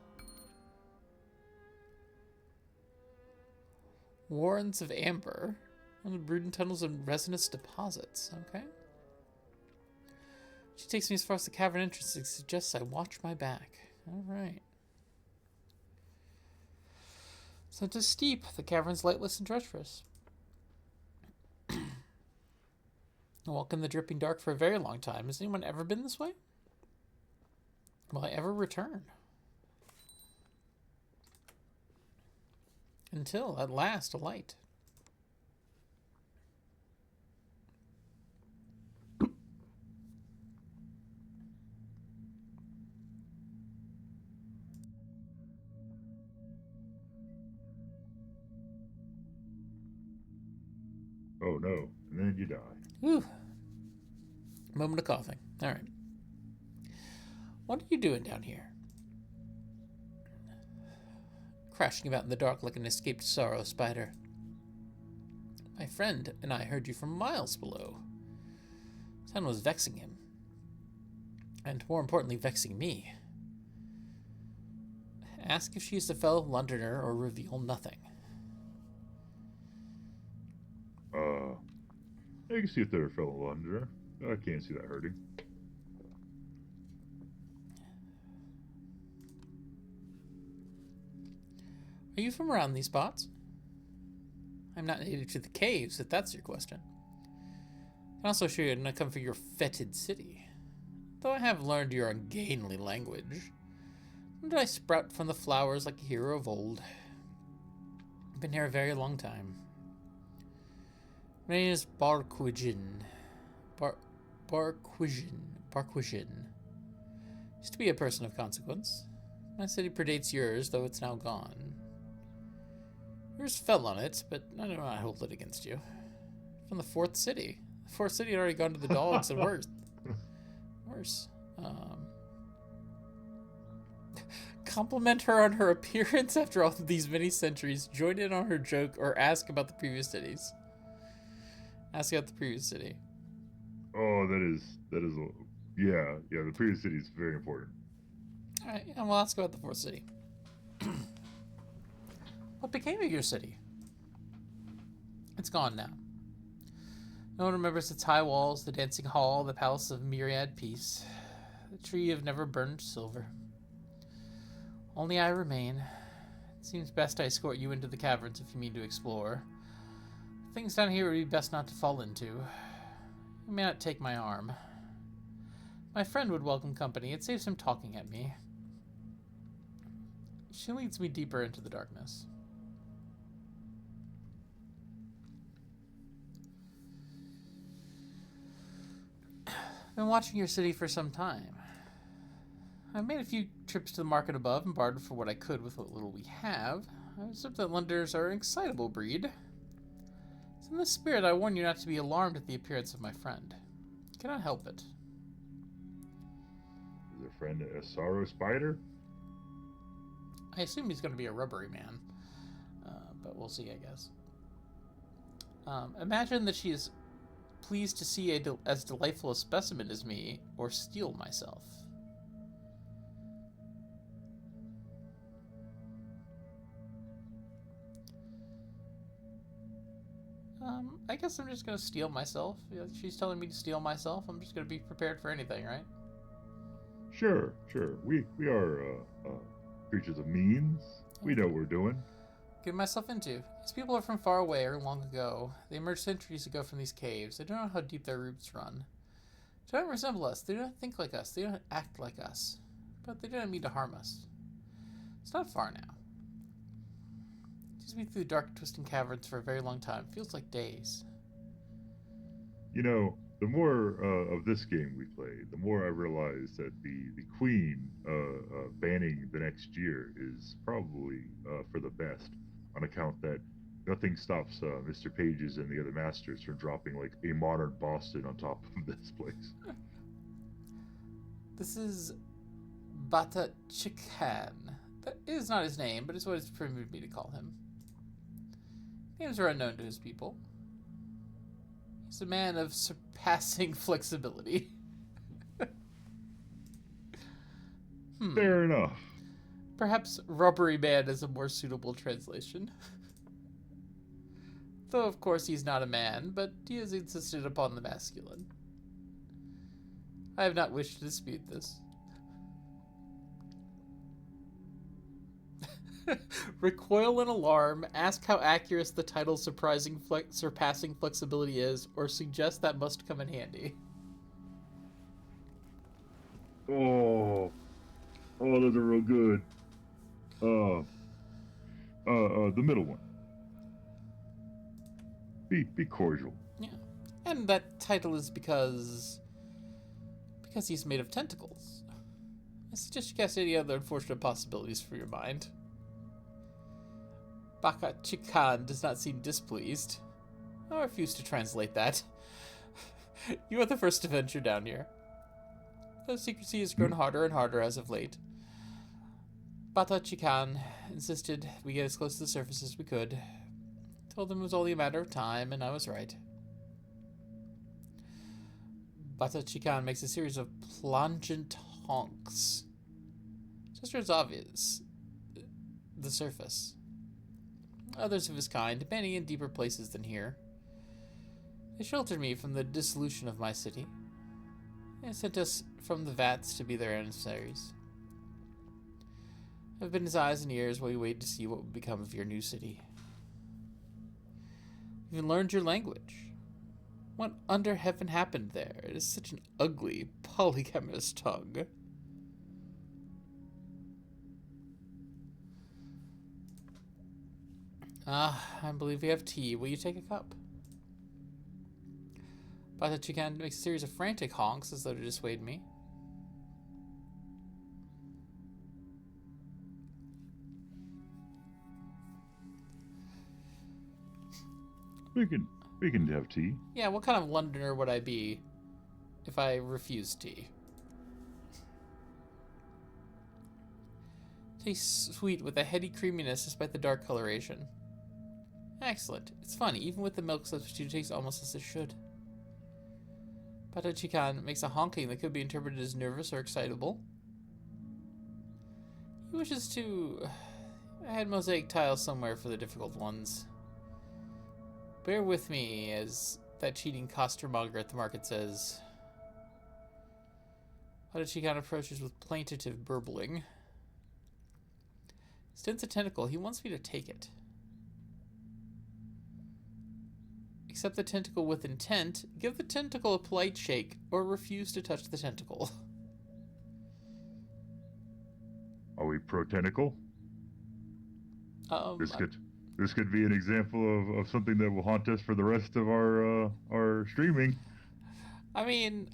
Warrens of amber and brooding tunnels and resinous deposits. Okay. She takes me as far as the cavern entrance and suggests I watch my back. All right. So it is steep. The cavern's lightless and treacherous. I walk in the dripping dark for a very long time. Has anyone ever been this way? Will I ever return? Until, at last, a light. Oh no. And then you die. Whew. Moment of coughing. All right. What are you doing down here? Crashing about in the dark like an escaped sorrow spider. My friend and I heard you from miles below. Sound was vexing him. And more importantly, vexing me. Ask if she is a fellow Londoner or reveal nothing. I can see if they're a fellow Londoner. I can't see that hurting. Are you from around these parts? I'm not native to the caves, if that's your question. I can also show you how to come for your fetid city. Though I have learned your ungainly language. When did I sprout from the flowers like a hero of old? I've been here a very long time. My name is Barquisian. Barquisian. Used to be a person of consequence. My city predates yours, though it's now gone. Yours fell on it, but I do not hold it against you. From the fourth city. The fourth city had already gone to the dogs and worse. Worse. Compliment her on her appearance after all these many centuries. Join in on her joke or ask about the previous cities. Ask about the previous city. Oh, yeah, the previous city is very important. Alright, and we'll ask about the fourth city. What became of your city? It's gone now. No one remembers its high walls, the dancing hall, the palace of myriad peace, the tree of never burned silver. Only I remain. It seems best I escort you into the caverns if you mean to explore. Things down here would be best not to fall into. You may not take my arm. My friend would welcome company. It saves him talking at me. She leads me deeper into the darkness. I've been watching your city for some time. I've made a few trips to the market above and bartered for what I could with what little we have. I observed that Londoners are an excitable breed. In the spirit, I warn you not to be alarmed at the appearance of my friend. I cannot help it. Is your friend a sorrow spider? I assume he's going to be a rubbery man. But we'll see, I guess. Imagine that she is pleased to see as delightful a specimen as me, or steal myself. I guess I'm just gonna steal myself. She's telling me to steal myself. I'm just gonna be prepared for anything, right? Sure. We are creatures of means. We know what we're doing. Get myself into. These people are from far away or long ago. They emerged centuries ago from these caves. I don't know how deep their roots run. They don't resemble us. They don't think like us. They don't act like us. But they don't mean to harm us. It's not far now. It's been through dark, twisting caverns for a very long time. Feels like days. You know, the more of this game we play, the more I realize that the queen banning the next year is probably for the best, on account that nothing stops Mr. Pages and the other masters from dropping like a modern Boston on top of this place. This is Bata Chikan. That is not his name, but it's what it's permitted me to call him. Names are unknown to his people. He's a man of surpassing flexibility. Fair enough. Perhaps rubbery man is a more suitable translation. Though, of course, he's not a man, but he has insisted upon the masculine. I have not wished to dispute this. Recoil in alarm, ask how accurate the title surpassing flexibility is, or suggest that must come in handy. Oh, those are real good. The middle one. Be cordial. Yeah, and that title is because he's made of tentacles. I suggest you cast any other unfortunate possibilities for your mind. Baka Chikan does not seem displeased. I refuse to translate that. You are the first to venture down here. The secrecy has grown harder and harder as of late. Bata Chikan insisted we get as close to the surface as we could. Told him it was only a matter of time, and I was right. Bata Chikan makes a series of plangent honks. Just as obvious. The surface. Others of his kind, many in deeper places than here. They sheltered me from the dissolution of my city. They sent us from the vats to be their emissaries. I've been his eyes and ears while you wait to see what would become of your new city. You've even learned your language. What under heaven happened there? It is such an ugly, polygamous tongue. I believe we have tea. Will you take a cup? Bata Chikan makes a series of frantic honks as though to dissuade me. We can have tea. Yeah, what kind of Londoner would I be if I refused tea? Tastes sweet with a heady creaminess despite the dark coloration. Excellent. It's funny, even with the milk substitute, it tastes almost as it should. Bata Chikan makes a honking that could be interpreted as nervous or excitable. He wishes to... I had mosaic tiles somewhere for the difficult ones. Bear with me, as that cheating costermonger at the market says. Bata Chikan approaches with plaintive burbling. Extends a tentacle. He wants me to take it. Accept the tentacle with intent. Give the tentacle a polite shake, or refuse to touch the tentacle. Are we pro tentacle? This could be an example of something that will haunt us for the rest of our streaming. I mean,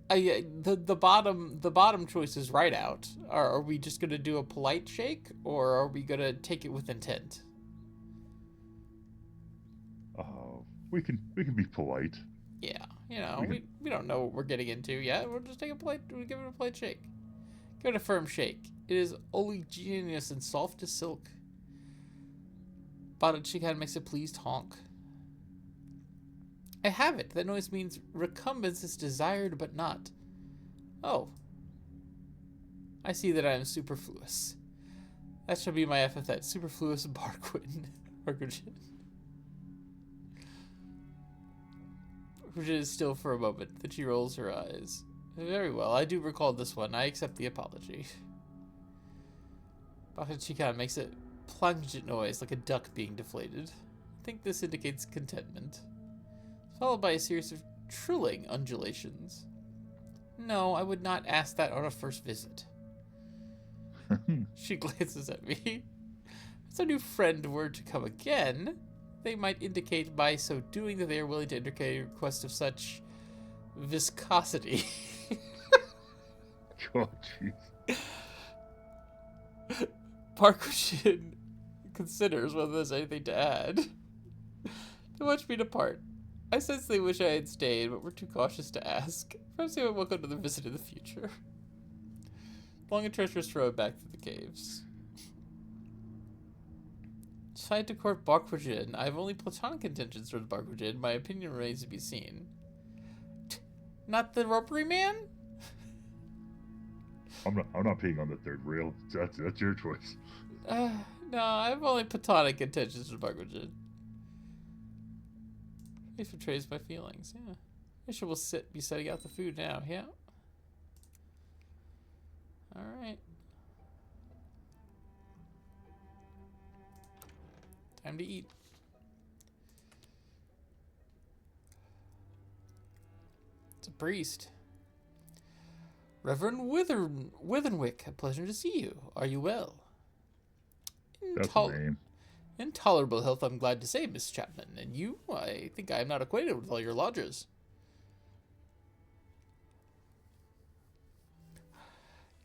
the bottom choice is right out. Are we just gonna do a polite shake, or are we gonna take it with intent? we can be polite. Yeah, We can. we don't know what we're getting into yet. We'll just we'll give it a polite shake. Give it a firm shake. It is oleaginous and soft as silk. Bada Chikan makes a pleased honk. I have it. That noise means recumbence is desired but not. Oh. I see that I am superfluous. That shall be my epithet. Superfluous Barquin. Barquin is still for a moment. Then she rolls her eyes. Very well. I do recall this one. I accept the apology. Bada Chikan makes a plangent noise like a duck being deflated. I think this indicates contentment. Followed by a series of trilling undulations. No, I would not ask that on a first visit. She glances at me. If a new friend were to come again, they might indicate by so doing that they are willing to entertain a request of such viscosity. Oh, jeez. Parkushin considers whether there's anything to add. To watch me depart. I sense they wish I had stayed, but were too cautious to ask. Perhaps they would welcome to the visit in the future. Long and treacherous road back to the caves. Decide to court Barquajin. I have only platonic intentions towards Barquajin. My opinion remains to be seen. Not the rubbery man? I'm not peeing on the third rail. That's your choice. No, I have only platonic intentions towards Barquajin. Face betrays my feelings, yeah. Misha will be setting out the food now, yeah. Alright. Time to eat. It's a priest. Reverend Withenwick, a pleasure to see you. Are you well? That's the name. In tolerable health, I'm glad to say, Miss Chapman. And you? I think I am not acquainted with all your lodgers.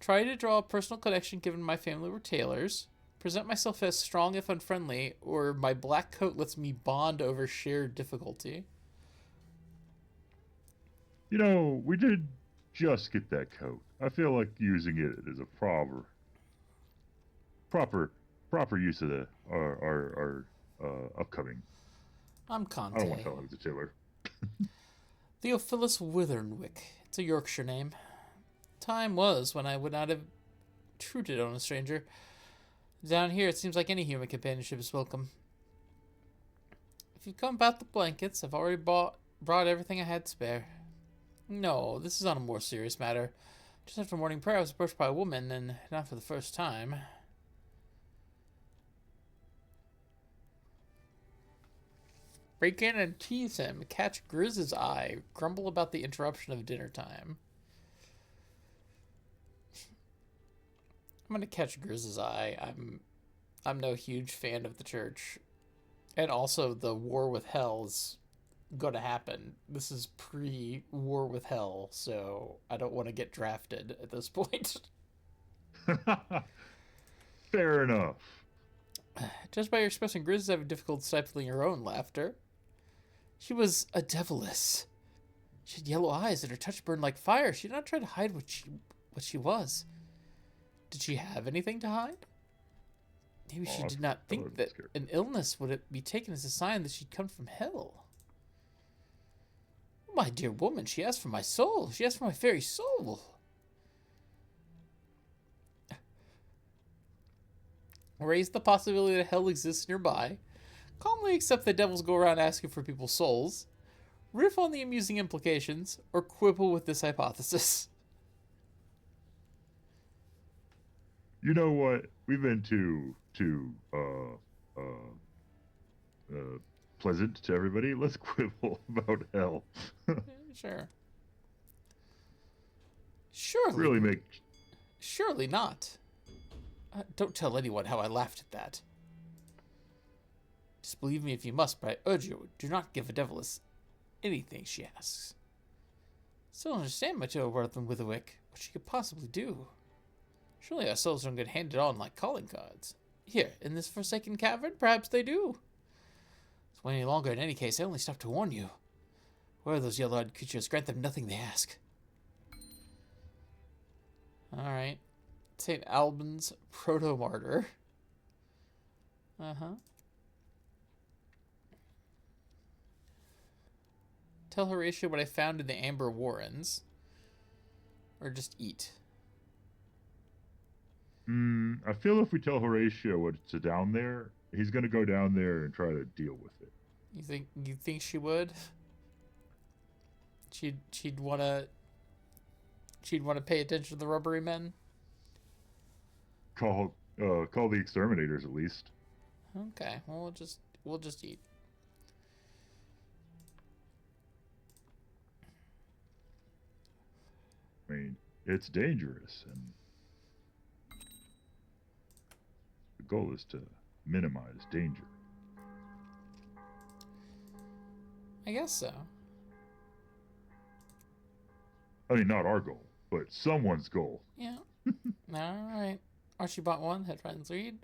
Try to draw a personal connection given my family were tailors. Present myself as strong if unfriendly, or my black coat lets me bond over shared difficulty. You know, we did just get that coat. I feel like using it as a proper use of our upcoming. I'm Conte. I don't want to tell him he's a tailor. Theophilus Withernwick. It's a Yorkshire name. Time was when I would not have intruded on a stranger. Down here, it seems like any human companionship is welcome. If you've come about the blankets, I've already brought everything I had to spare. No, this is on a more serious matter. Just after morning prayer, I was approached by a woman, and not for the first time. Break in and tease him, catch Grizz's eye, grumble about the interruption of dinner time. I'm gonna catch Grizz's eye. I'm no huge fan of the church. And also the war with hell is gonna happen. This is pre-war with hell, so I don't want to get drafted at this point. Fair enough. Just by your expressing, Grizz is having difficulty stifling her own laughter. She was a deviless. She had yellow eyes and her touch burned like fire. She did not try to hide what she was. Did she have anything to hide? Maybe she did not think that an illness would be taken as a sign that she'd come from hell. My dear woman, she asked for my soul. She asked for my very soul. Raise the possibility that hell exists nearby. Calmly accept that devils go around asking for people's souls. Riff on the amusing implications, or quibble with this hypothesis. You know what? We've been too pleasant to everybody. Let's quibble about hell. Sure. Surely. Really make. Surely not. Don't tell anyone how I laughed at that. Disbelieve me if you must, but I urge you, do not give a devilish anything she asks. Still don't understand, my dear Wortham Witherwick, what she could possibly do. Surely our souls don't get handed on like calling cards. Here, in this forsaken cavern, perhaps they do. wait any longer. In any case, I only stopped to warn you. Where are those yellow-eyed creatures? Grant them nothing they ask. Alright. St. Albans Proto-Martyr. Uh-huh. Tell Horatio what I found in the Amber Warrens. Or just eat. I feel if we tell Horatio what's down there, he's gonna go down there and try to deal with it. You think she would? She'd wanna pay attention to the rubbery men? Call the exterminators at least. Okay, well we'll just eat. I mean, it's dangerous, and the goal is to minimize danger. I guess so. I mean, not our goal, but someone's goal. Yeah. Alright. Archie bought one, headlines read.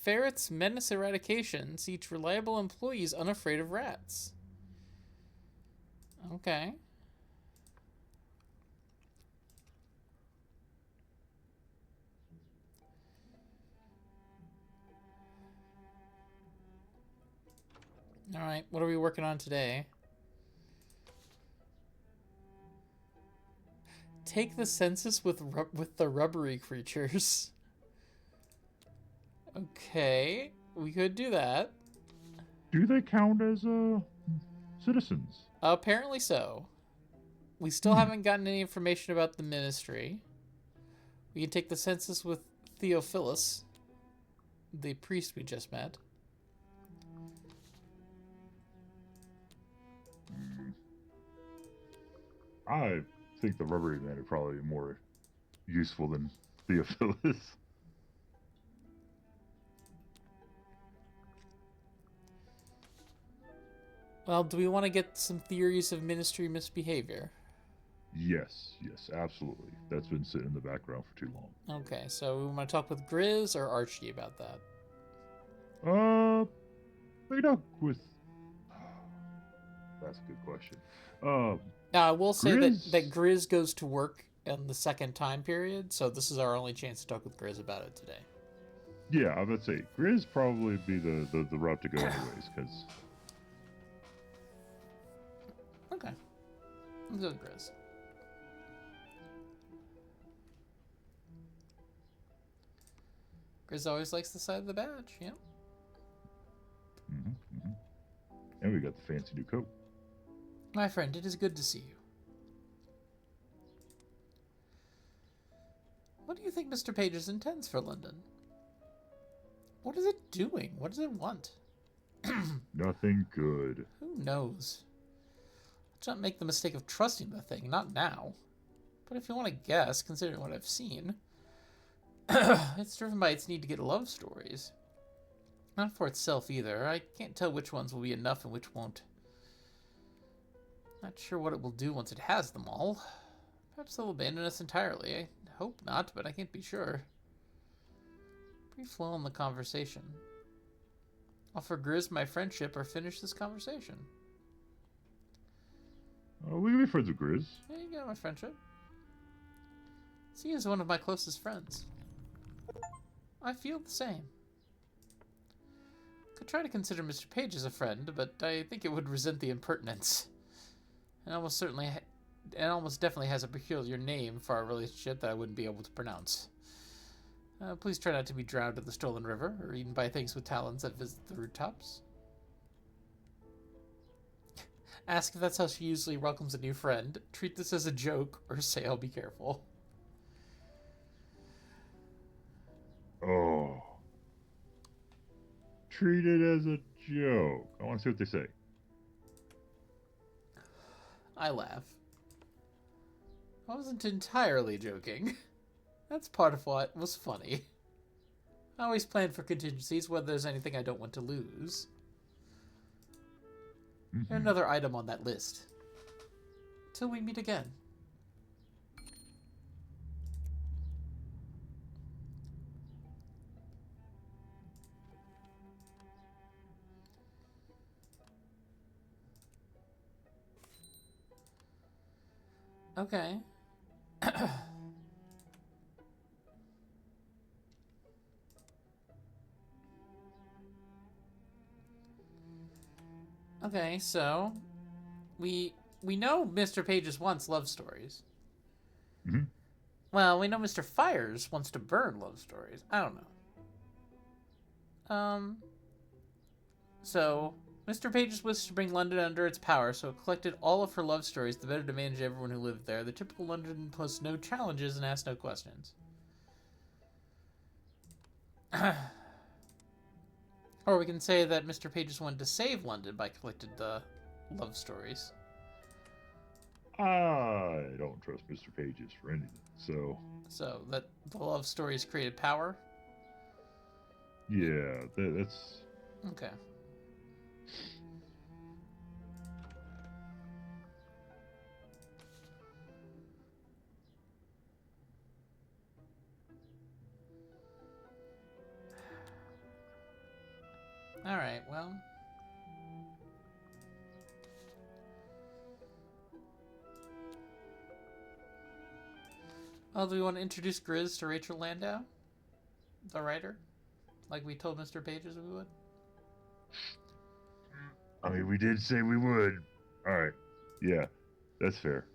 Ferrets menace eradication. Seek reliable employees unafraid of rats. Okay. Alright, what are we working on today? Take the census with the rubbery creatures. Okay, we could do that. Do they count as citizens? Apparently so. We still haven't gotten any information about the ministry. We can take the census with Theophilus, the priest we just met. I think the rubbery man are probably more useful than Theophilus. Well, do we want to get some theories of ministry misbehavior? Yes, absolutely. That's been sitting in the background for too long. Okay, so we want to talk with Grizz or Archie about that? Maybe not with... That's a good question. Now, I will say Grizz... that Grizz goes to work in the second time period, so this is our only chance to talk with Grizz about it today. Yeah, I would say Grizz probably be the route to go anyways, because... Okay. Let's go with Grizz. Grizz always likes the side of the badge, yeah. And we got the fancy new coat. My friend, it is good to see you. What do you think Mr. Pages intends for London? What is it doing? What does it want? Nothing good. Who knows? Let's not make the mistake of trusting the thing, not now. But if you want to guess, considering what I've seen, it's driven by its need to get love stories. Not for itself either. I can't tell which ones will be enough and which won't. Not sure what it will do once it has them all. Perhaps they'll abandon us entirely. I hope not, but I can't be sure. Brief flow in the conversation. Offer Grizz my friendship or finish this conversation. We can be friends with Grizz. Yeah, you got my friendship. See, is one of my closest friends. I feel the same. Could try to consider Mr. Page as a friend, but I think it would resent the impertinence. And almost definitely has a peculiar name for our relationship that I wouldn't be able to pronounce. Please try not to be drowned in the stolen river, or eaten by things with talons that visit the rooftops. Ask if that's how she usually welcomes a new friend. Treat this as a joke, or say I'll be careful. Oh. Treat it as a joke. I want to see what they say. I laugh. I wasn't entirely joking. That's part of what was funny. I always plan for contingencies, whether there's anything I don't want to lose. You're another item on that list. Till we meet again. Okay. Okay, so we know Mr. Pages wants love stories. Hmm. Well, we know Mr. Fires wants to burn love stories. I don't know. So Mr. Pages wished to bring London under its power, so it collected all of her love stories, the better to manage everyone who lived there. The typical London posed no challenges and asked no questions. Or we can say that Mr. Pages wanted to save London by collecting the love stories. I don't trust Mr. Pages for anything. So that the love stories created power? Yeah, that's... Okay. Alright, well. Oh, do we want to introduce Grizz to Rachel Landau? The writer? Like we told Mr. Pages we would? I mean, we did say we would. Alright. Yeah, that's fair.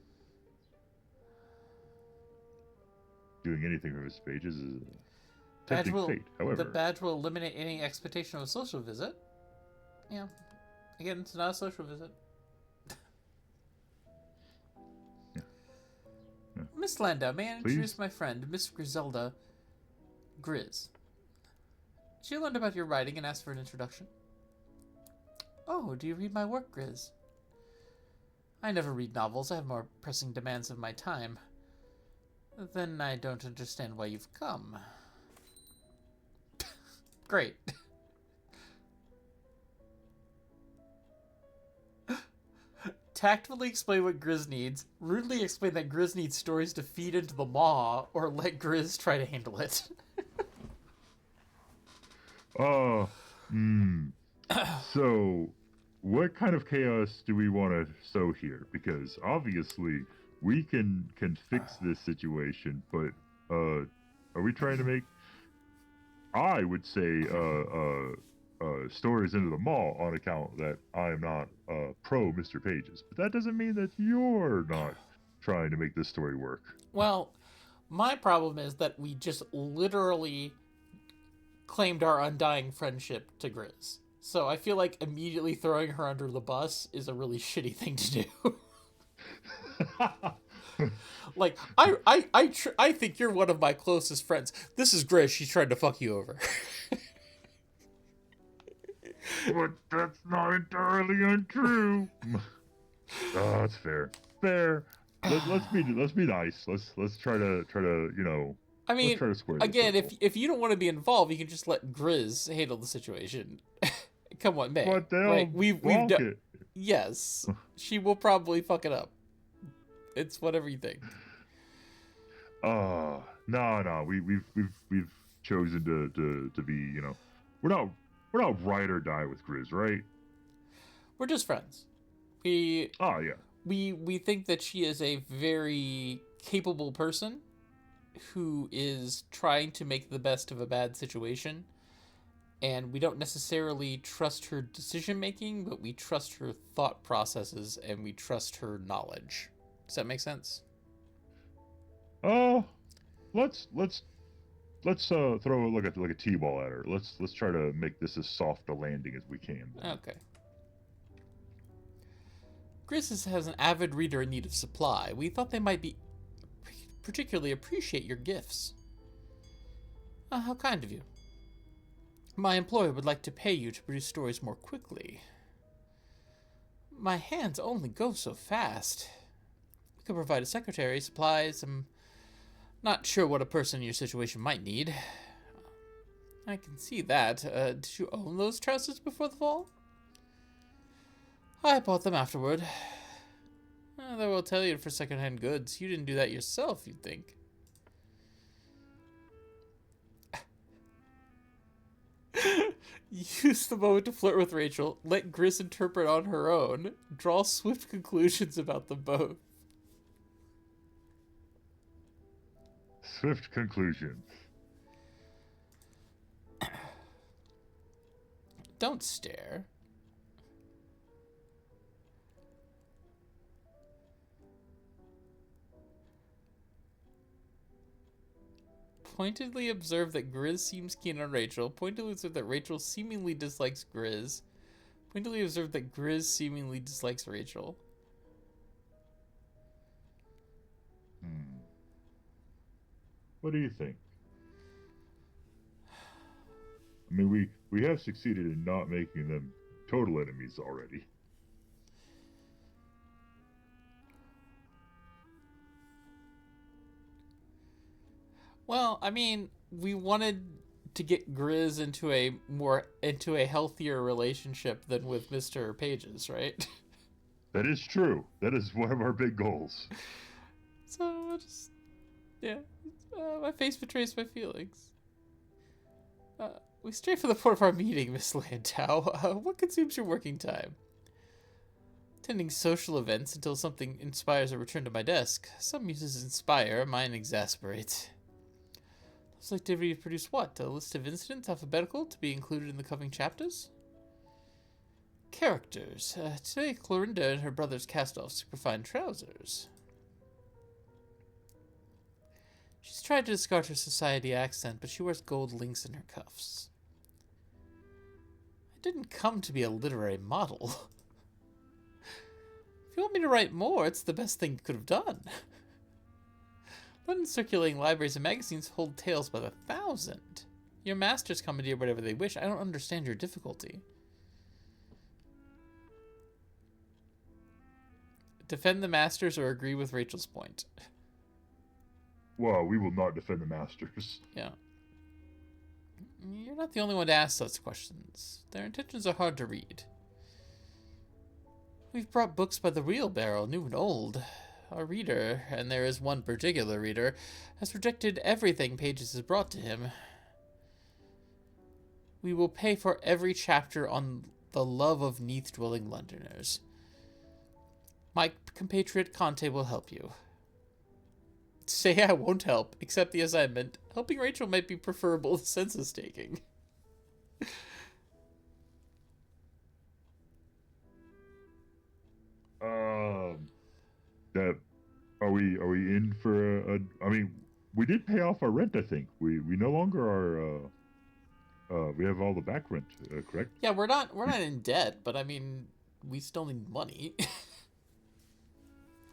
Doing anything for Mr. Pages is a tempting fate, however. The badge will eliminate any expectation of a social visit. Yeah. Again, it's not a social visit. Yeah. Miss Landau, may I introduce Please? my friend, Miss Griselda Grizz. She learned about your writing and asked for an introduction. Oh, do you read my work, Grizz? I never read novels. I have more pressing demands of my time. Then I don't understand why you've come. Great. Tactfully explain what Grizz needs. Rudely explain that Grizz needs stories to feed into the maw, or let Grizz try to handle it. Oh, So, what kind of chaos do we want to sow here? Because obviously, we can fix this situation, but are we trying to make? I would say stories into the mall on account that I'm not pro Mr. Pages, but that doesn't mean that you're not trying to make this story work. Well, my problem is that we just literally claimed our undying friendship to Grizz. So I feel like immediately throwing her under the bus is a really shitty thing to do. Like, I think you're one of my closest friends. This is Grizz. She's trying to fuck you over. But that's not entirely untrue. Oh, that's fair. Fair. Let's be nice. Let's try to I mean, let's try to square this again, circle. if you don't want to be involved, you can just let Grizz handle the situation. Come what may. But they'll Right? We've block done. it. Yes, she will probably fuck it up. It's whatever you think. No. We've chosen to be, we're not ride or die with Grizz, right? We're just friends. We Oh yeah. we think that she is a very capable person who is trying to make the best of a bad situation, and we don't necessarily trust her decision making, but we trust her thought processes and we trust her knowledge. Does that make sense? Let's throw like a T-ball at her. Let's try to make this as soft a landing as we can. Okay. Grizz has an avid reader in need of supply. We thought they might be particularly appreciate your gifts. How kind of you. My employer would like to pay you to produce stories more quickly. My hands only go so fast. We could provide a secretary, supplies. I'm not sure what a person in your situation might need. I can see that. Did you own those trousers before the fall? I bought them afterward. They will tell you for secondhand goods. You didn't do that yourself, you'd think. Use the moment to flirt with Rachel. Let Grizz interpret on her own. Draw swift conclusions about them both. swift conclusions. Don't stare. Pointedly observe that Grizz seems keen on Rachel. Pointedly observe that Rachel seemingly dislikes Grizz. Pointedly observe that Grizz seemingly dislikes Rachel. What do you think? I mean, we have succeeded in not making them total enemies already. Well, I mean, we wanted to get Grizz into a healthier relationship than with Mr. Pages, right? That is true. That is one of our big goals. So I just, yeah, my face betrays my feelings. We stray from the point of our meeting, Miss Landau. What consumes your working time? Attending social events until something inspires a return to my desk. Some muses inspire, mine exasperate. This activity produce what? A list of incidents, alphabetical, to be included in the coming chapters? Characters. Today, Clorinda and her brothers cast off superfine trousers. She's tried to discard her society accent, but she wears gold links in her cuffs. I didn't come to be a literary model. If you want me to write more, it's the best thing you could have done. London circulating libraries and magazines hold tales by the thousand. Your masters commandeer whatever they wish. I don't understand your difficulty. Defend the masters or agree with Rachel's point. Well, we will not defend the masters. Yeah. You're not the only one to ask such questions. Their intentions are hard to read. We've brought books by the wheelbarrow, new and old. Our reader, and there is one particular reader, has rejected everything Pages has brought to him. We will pay for every chapter on the love of Neath-dwelling Londoners. My compatriot Conte will help you. Say I won't help, accept the assignment. Helping Rachel might be preferable to census taking. That are we in for a I mean, we did pay off our rent, I think. We no longer are we have all the back rent, correct? Yeah, we're not in debt, but I mean, we still need money.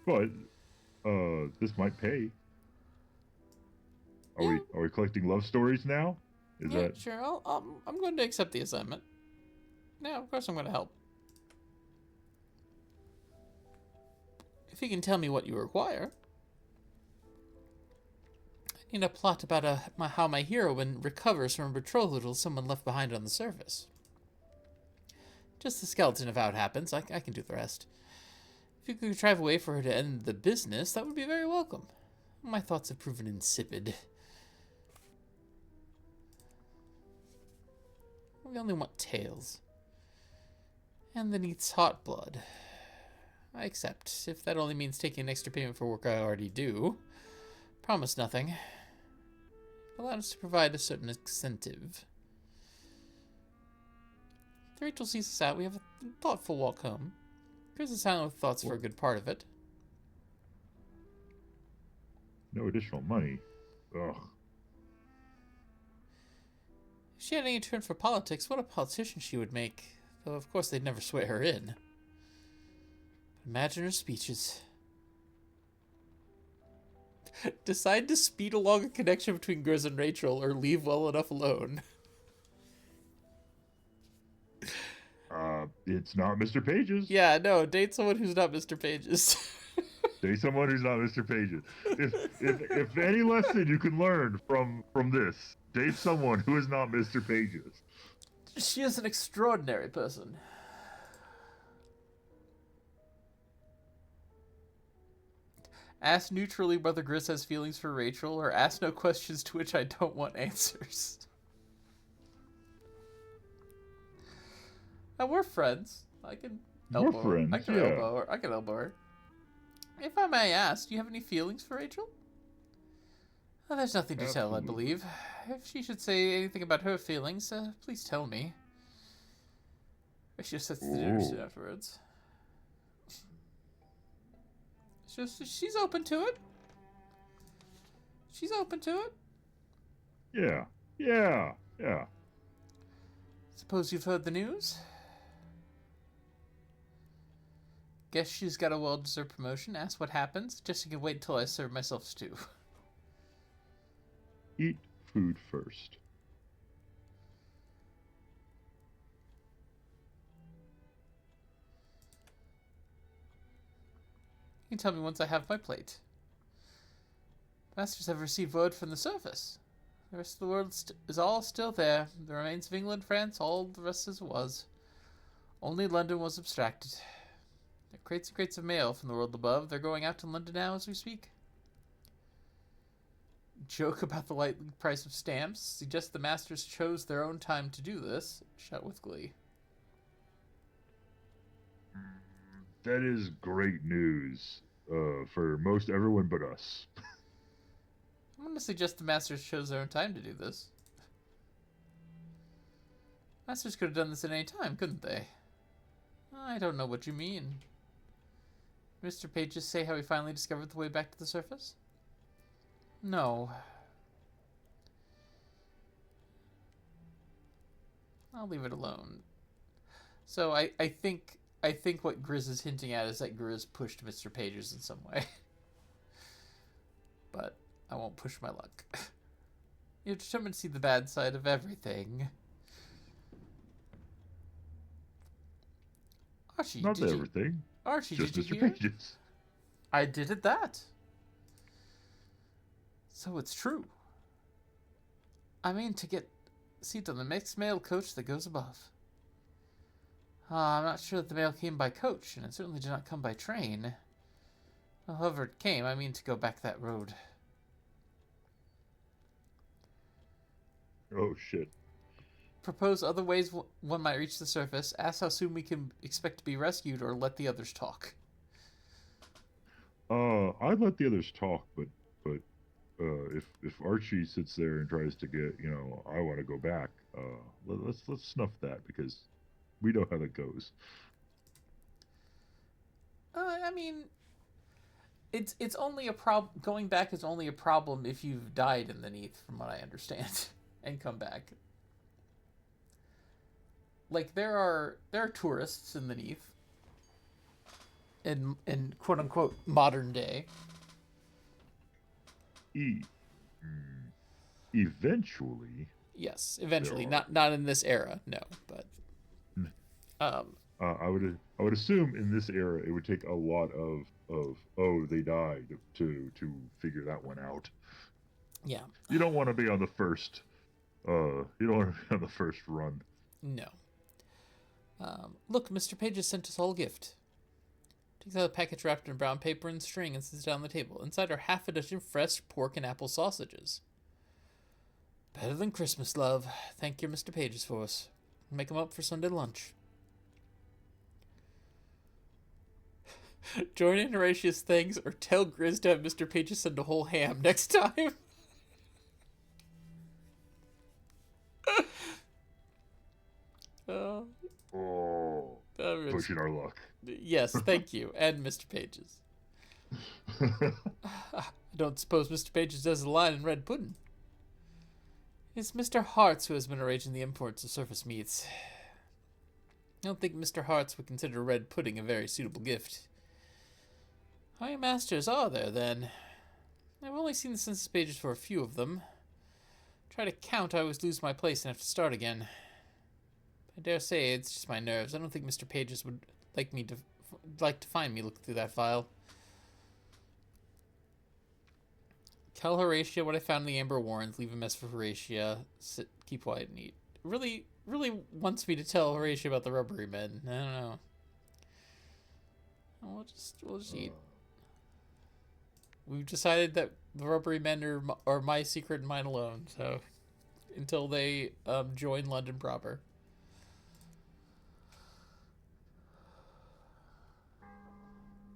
But this might pay. Are we collecting love stories now? Is yeah, that sure. I'm going to accept the assignment. Yeah, of course I'm going to help. If you can tell me what you require. I need a plot about how my heroine recovers from a betrothal to someone left behind on the surface. Just the skeleton of how it happens. I can do the rest. If you could contrive a way for her to end the business, that would be very welcome. My thoughts have proven insipid. We only want tales. And the Neath's hot blood. I accept, if that only means taking an extra payment for work I already do. Promise nothing. Allow us to provide a certain incentive. If Rachel sees us out, we have a thoughtful walk home. Here's a silent with thoughts for a good part of it. no additional money? Ugh. If she had any turn for politics, what a politician she would make. Though, of course, they'd never swear her in. Imagine her speeches. Decide to speed along a connection between Grizz and Rachel, or leave well enough alone. It's not Mr. Pages. Yeah, no, date someone who's not Mr. Pages. Date someone who's not Mr. Pages. If any lesson you can learn from this, date someone who is not Mr. Pages. She is an extraordinary person. Ask neutrally whether Grizz has feelings for Rachel, or ask no questions to which I don't want answers. And we're friends. I can elbow her. I can elbow her. I can elbow her. If I may ask, do you have any feelings for Rachel? Well, there's nothing to tell, I Absolutely. believe. If she should say anything about her feelings, please tell me. She just sets the dinner soon Oh, afterwards. She's open to it. She's open to it. yeah, yeah, yeah. Suppose you've heard the news? Guess she's got a well-deserved promotion. Ask what happens. Just you can wait until I serve myself stew. Eat food first. You can tell me once I have my plate. Masters have received word from the surface. The rest of the world is all still there. The remains of England, France, all the rest as it was. Only London was abstracted. There are crates and crates of mail from the world above. They're going out to London now as we speak. Joke about the light price of stamps. Suggest the masters chose their own time to do this. Shout with glee. That is great news for most everyone but us. I'm going to suggest the masters chose their own time to do this. Masters could have done this at any time, couldn't they? I don't know what you mean. Mr. Page just say how he finally discovered the way back to the surface? No. I'll leave it alone. So I think what Grizz is hinting at is that Grizz pushed Mr. Pages in some way. But I won't push my luck. You're determined to see the bad side of everything. Archie, Not did you... everything. Archie, Just did you Mr. hear? Pages. I did it that. So it's true. I mean to get a seat on the mixed mail coach that goes above. I'm not sure that the mail came by coach, and it certainly did not come by train. However it came, I mean to go back that road. Oh shit. Propose other ways one might reach the surface. Ask how soon we can expect to be rescued, or let the others talk. I'd let the others talk, but if Archie sits there and tries to get, I want to go back, let's snuff that because we know how that goes. I mean, it's only a problem. Going back is only a problem if you've died in the Neath, from what I understand, and come back. Like there are tourists in the Neath. In quote unquote modern day. E- Eventually. Yes, eventually. There Not in this era, no, but I would assume in this era it would take a lot of oh they died to figure that one out. yeah. You don't want to be on the first. You don't want to be on the first run. No. Look, Mr. Page has sent us all a gift. Takes out a package wrapped in brown paper and string and sits down on the table. Inside are half a dozen fresh pork and apple sausages. Better than Christmas, love. Thank your Mr. Pages for us. Make 'em up for Sunday lunch. Join in Horatius' thanks or tell Grizz to have Mr. Pages send a whole ham next time. Oh, Pushing pushing our luck. Yes, thank you. And Mr. Pages. I don't suppose Mr. Pages does the line in red pudding. It's Mr. Hartz who has been arranging the imports of surface meats. I don't think Mr. Hartz would consider red pudding a very suitable gift. How many masters are there, then? I've only seen the census pages for a few of them. Try to count, I always lose my place and have to start again. I dare say it's just my nerves. I don't think Mr. Pages would like to find me looking through that file. Tell Horatia what I found in the Amber Warrens. Leave a mess for Horatia. Sit, keep quiet and eat. Really wants me to tell Horatia about the rubbery men. I don't know. We'll just eat. We've decided that the rubbery men are my secret and mine alone. So until they join London proper.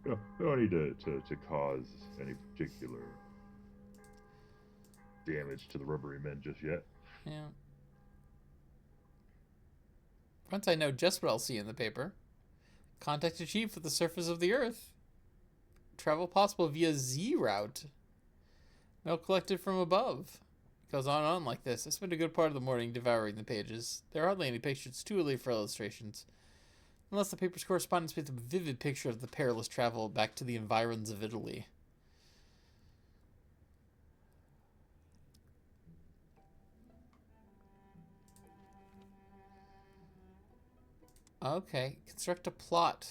We don't need to cause any particular damage to the rubbery men just yet. Yeah. Once I know just what I'll see in the paper. Contact achieved for the surface of the Earth. Travel possible via Z route. Mail collected from above. It goes on and on like this. I spent a good part of the morning devouring the pages. There are hardly any pictures, too early for illustrations. Unless the paper's correspondence paints a vivid picture of the perilous travel back to the environs of Italy. Okay, construct a plot.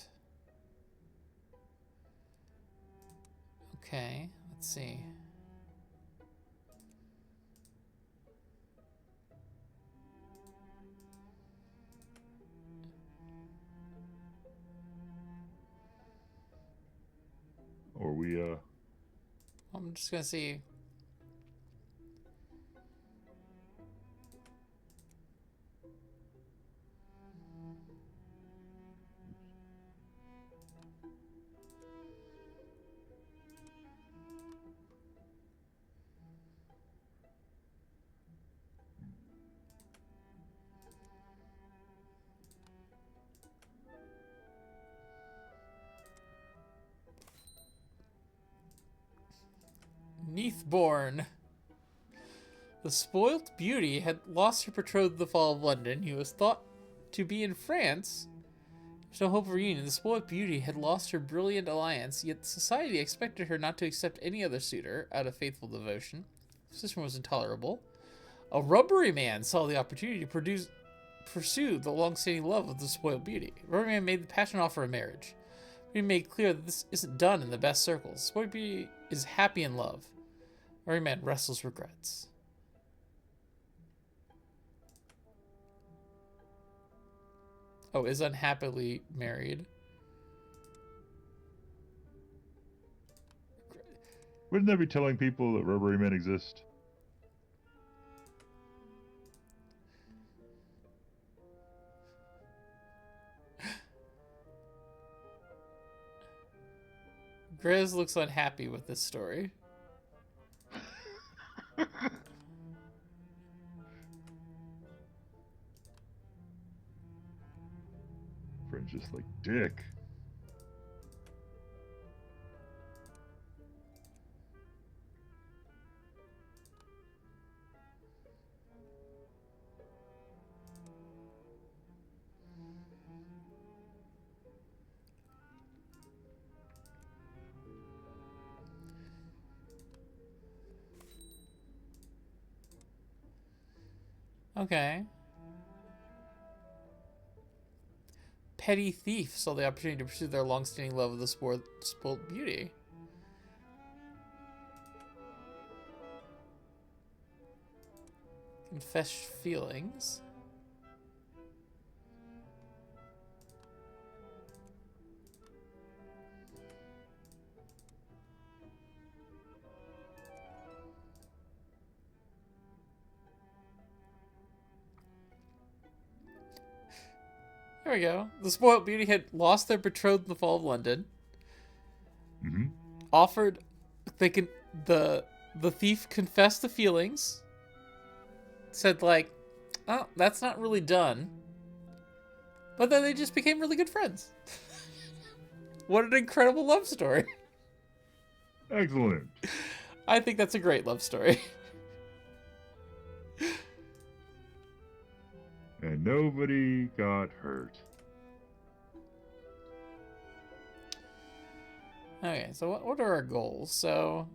Okay, let's see. Or we, I'm just gonna see. Neathborn. The spoilt beauty had lost her betrothed in the fall of London. He was thought to be in France. There's no hope of reunion. The spoilt beauty had lost her brilliant alliance, yet society expected her not to accept any other suitor out of faithful devotion. The system was intolerable. A rubbery man saw the opportunity to pursue the long-standing love of the spoiled beauty. Rubbery man made the passionate offer of marriage. He made clear that this isn't done in the best circles. Spoiled beauty is happy in love. Rubbery man wrestles regrets. Oh, is unhappily married. wouldn't they be telling people that rubbery men exist? Grizz looks unhappy with this story. Friend's just like, dick. Okay. Petty thief saw the opportunity to pursue their long-standing love of the spoiled beauty. Confess feelings. There we go. The spoiled beauty had lost their betrothed in the fall of London. Mm-hmm. Offered, the thief confessed the feelings. Said like, oh, that's not really done. But then they just became really good friends. What an incredible love story. Excellent. I think that's a great love story. And nobody got hurt. Okay, so what are our goals? So,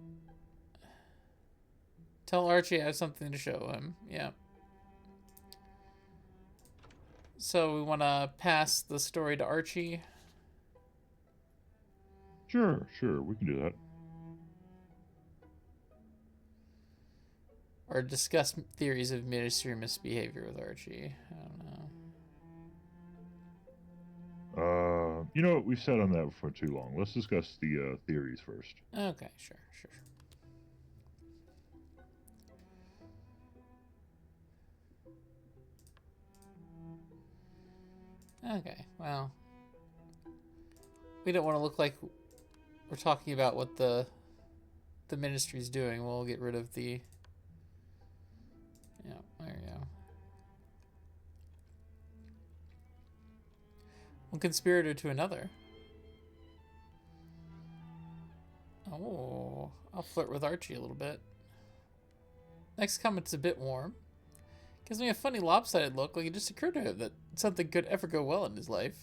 tell Archie I have something to show him. Yeah. So we want to pass the story to Archie. Sure, we can do that. Or discuss theories of ministry misbehavior with Archie. I don't know. You know what? We've sat on that for too long. Let's discuss the theories first. Okay, sure. Okay, well, we don't want to look like we're talking about what the ministry's doing. We'll get rid of the Yeah, there you go. One conspirator to another. Oh, I'll flirt with Archie a little bit. Next comment's a bit warm. Gives me a funny lopsided look, like it just occurred to him that something could ever go well in his life.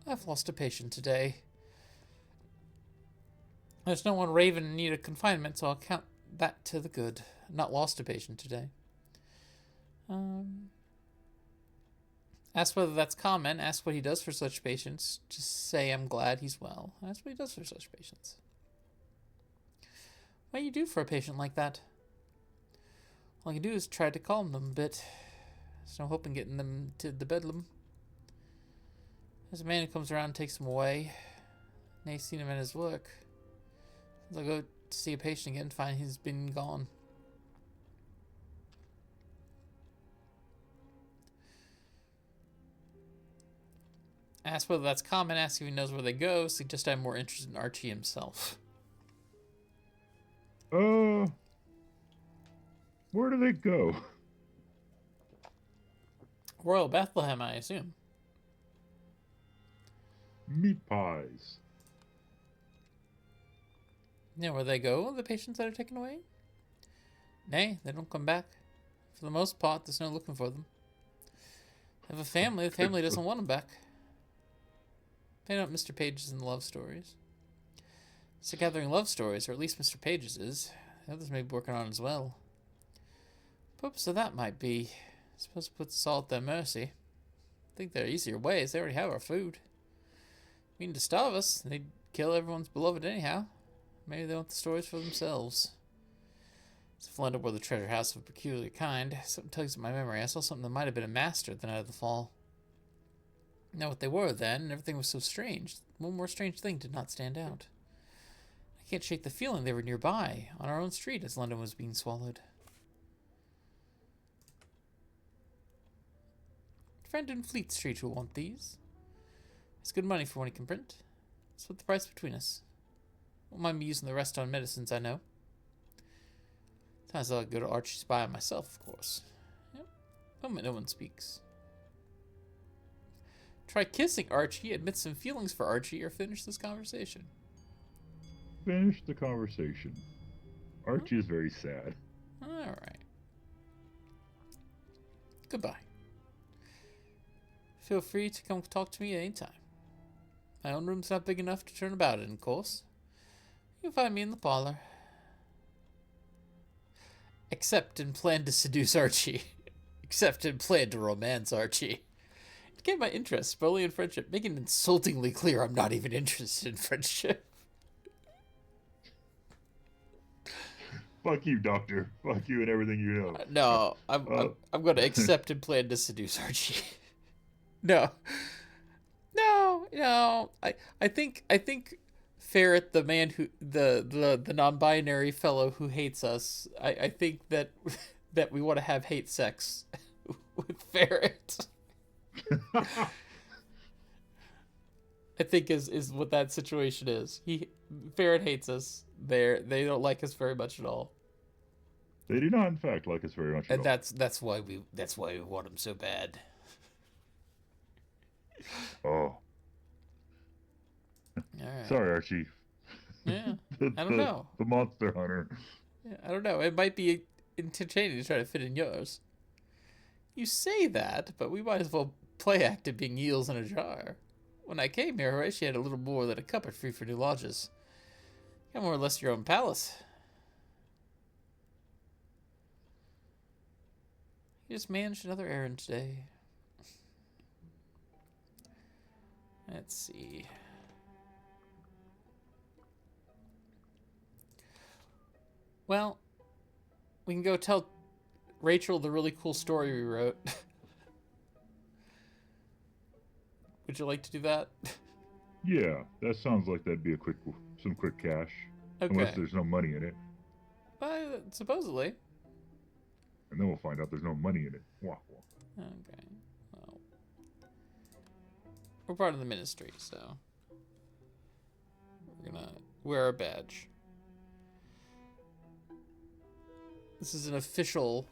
I've lost a patient today. There's no one raving in need of confinement, so I'll count that to the good. Not lost a patient today. Ask whether that's common. Ask what he does for such patients. Just say I'm glad he's well. That's what he does for such patients. What do you do for a patient like that? All I can do is try to calm them a bit. There's no hope in getting them to the bedlam. There's a man who comes around and takes him away. Nay, seen him at his work. I'll go to see a patient again and find he's been gone. Ask whether that's common. Ask if he knows where they go. Suggest I'm more interested in Archie himself. Where do they go? Royal Bethlehem, I assume. Meat pies. You know where they go, the patients that are taken away? Nay, they don't come back. For the most part, there's no looking for them. They have a family, the family doesn't want them back. They know Mr. Page is in the love stories. So gathering love stories, or at least Mr. Page's is. The others may be working on as well. Purpose of that might be, I suppose, put us all at their mercy. I think there are easier ways. They already have our food. Meaning to starve us, they'd kill everyone's beloved anyhow. Maybe they want the stories for themselves. As if London were the treasure house of a peculiar kind, something tugs at my memory. I saw something that might have been a master the night of the fall. Know what they were then, and everything was so strange. One more strange thing did not stand out. I can't shake the feeling they were nearby, on our own street, as London was being swallowed. Friend in Fleet Street will want these. It's good money for one he can print. Split the price between us. Won't mind me using the rest on medicines, I know. Sometimes I'll go to Archie's by myself, of course. Yep. Moment no one speaks. Try kissing Archie, admit some feelings for Archie, or finish this conversation. Finish the conversation. Archie is very sad. Alright. Goodbye. Feel free to come talk to me at any time. My own room's not big enough to turn about in, of course. You'll find me in the parlor. Except in plan to seduce Archie. Except in plan to romance Archie. To get my interest, but only in friendship. Making it insultingly clear I'm not even interested in friendship. Fuck you, Doctor. Fuck you and everything you know. No, I'm going to accept and plan to seduce Archie. No. I think Ferret, the man who the non-binary fellow who hates us, I think that we want to have hate sex with Ferret. I think is what that situation is. Ferret hates us. They don't like us very much at all. They do not, in fact, like us very much at And all. that's why we want him so bad. Oh. Alright. Sorry, Archie. Yeah. I don't know. The monster hunter. Yeah, I don't know. It might be entertaining to try to fit in yours. You say that, but we might as well play act at being eels in a jar. When I came here, Horatio had a little more than a cupboard free for new lodges. You got more or less your own palace. You just managed another errand today. Let's see. Well, we can go tell Rachel the really cool story we wrote. Would you like to do that? Yeah, that sounds like that'd be some quick cash. Okay. Unless there's no money in it. Supposedly. And then we'll find out there's no money in it. Wah, wah. Okay. Well, we're part of the ministry, so we're gonna wear our badge. This is an official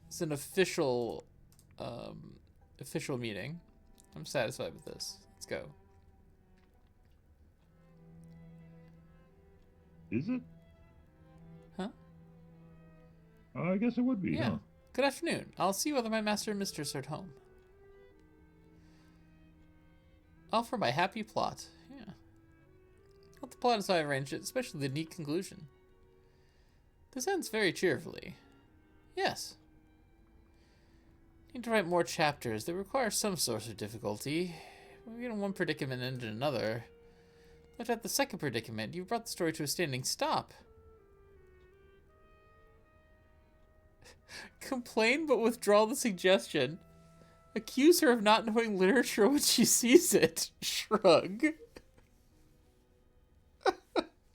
It's an official meeting. I'm satisfied with this. Let's go. Is it? Huh? I guess it would be, Yeah. huh? Good afternoon. I'll see whether my master and mistress are at home. Offer my happy plot. Yeah. Not the plot as I arranged it, especially the neat conclusion. This ends very cheerfully. Yes. Need to write more chapters. They require some source of difficulty. We get in one predicament and in another. But at the second predicament, you've brought the story to a standing stop. Complain but withdraw the suggestion. Accuse her of not knowing literature when she sees it. Shrug.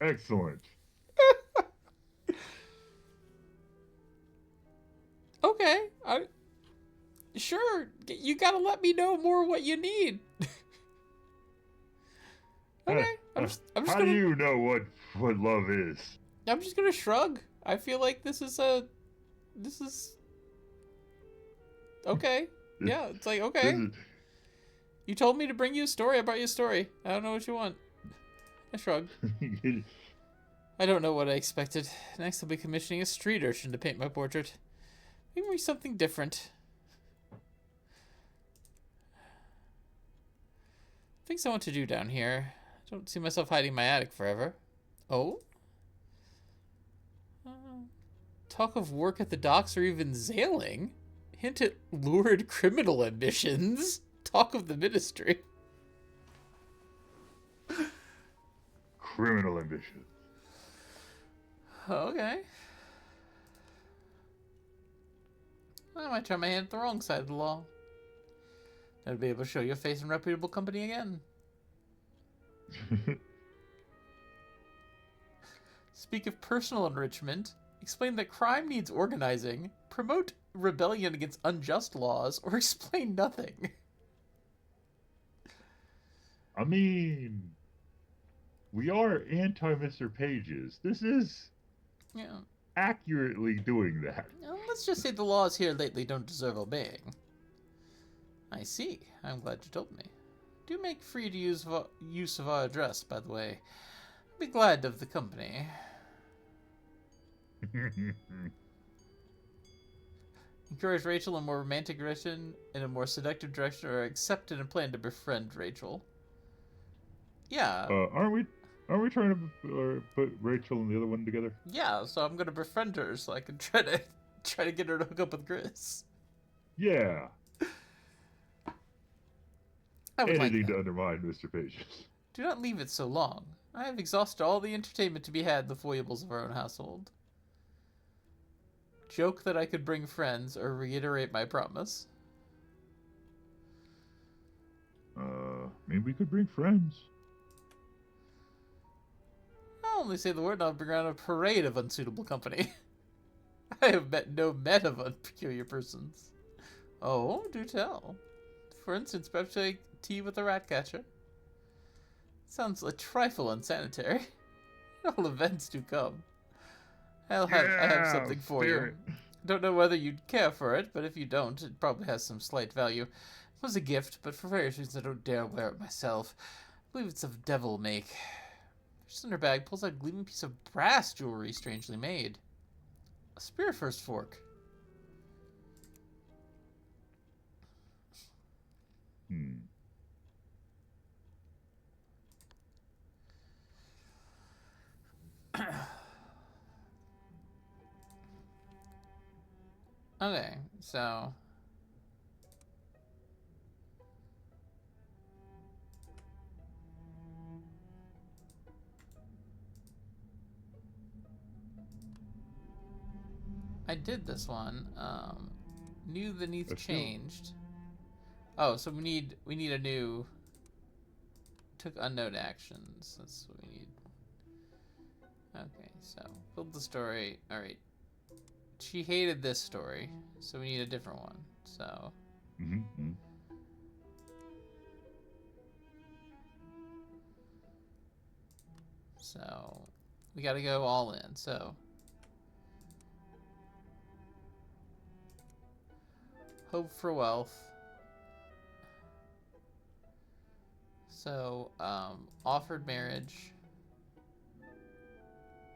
Excellent. Okay. Sure. You gotta let me know more what you need. Okay. I'm just How gonna, do you know what love is? I'm just gonna shrug. I feel like this is okay. Yeah, it's like, okay. You told me to bring you a story. I brought you a story. I don't know what you want. I shrugged. I don't know what I expected. Next, I'll be commissioning a street urchin to paint my portrait. Maybe something different. Things I want to do down here. I don't see myself hiding in my attic forever. Oh? Talk of work at the docks or even sailing? Hint at lurid criminal ambitions? Talk of the ministry. Criminal ambition. Okay. I might try my hand at the wrong side of the law. I'd be able to show you a face in reputable company again. Speak of personal enrichment. Explain that crime needs organizing. Promote rebellion against unjust laws. Or explain nothing. I mean, we are anti-Mr. Pages. This is accurately doing that. Well, let's just say the laws here lately don't deserve obeying. I see. I'm glad you told me. Do make free to use of our address, by the way. I'd be glad of the company. Encourage Rachel in a more romantic direction, in a more seductive direction, or accept and plan to befriend Rachel. Yeah. Aren't we trying to put Rachel and the other one together? Yeah, so I'm gonna befriend her so I can try to get her to hook up with Chris. Yeah. I would Anything like that. to undermine Mr. Pages. Do not leave it so long. I have exhausted all the entertainment to be had in the foibles of our own household. Joke that I could bring friends, or reiterate my promise. Maybe we could bring friends. I'll only say the word and I'll bring around a parade of unsuitable company. I have met no men of unpeculiar persons. Oh, do tell. For instance, perhaps take tea with a rat catcher. Sounds a trifle unsanitary. All events do come. I have something for you. Don't know whether you'd care for it, but if you don't, it probably has some slight value. It was a gift, but for various reasons I don't dare wear it myself. I believe it's of devil make. Just in her bag, pulls out a gleaming piece of brass jewelry strangely made. A spear first fork. Okay, so I did this one. Knew the needs changed. Oh, so we need a new. Took unknown actions. That's what we need. Okay, so build the story. All right. She hated this story, so we need a different one. So. So, we got to go all in. So. Hope for wealth. So, offered marriage.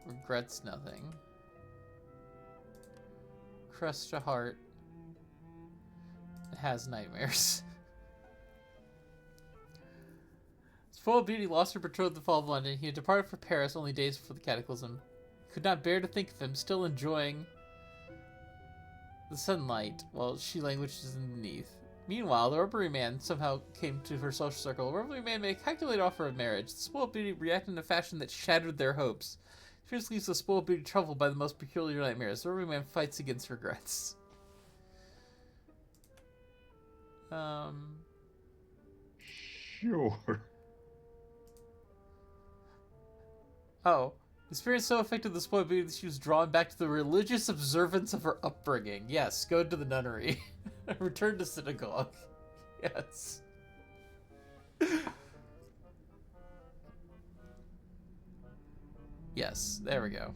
Regrets nothing. Crushed a heart. Has nightmares. Spoiled beauty lost her betrothed in the fall of London. He had departed for Paris only days before the cataclysm. Could not bear to think of him still enjoying the sunlight while she languishes underneath. Meanwhile, the rubbery man somehow came to her social circle. The rubbery man made a calculated offer of marriage. The spoiled beauty reacted in a fashion that shattered their hopes. Fierce leaves the spoiled beauty troubled by the most peculiar nightmares. The rubbery man fights against regrets. Sure. Oh. The experience so affected the spoiled beauty that she was drawn back to the religious observance of her upbringing. Yes, go to the nunnery. Return to synagogue. Yes. Yes, there we go.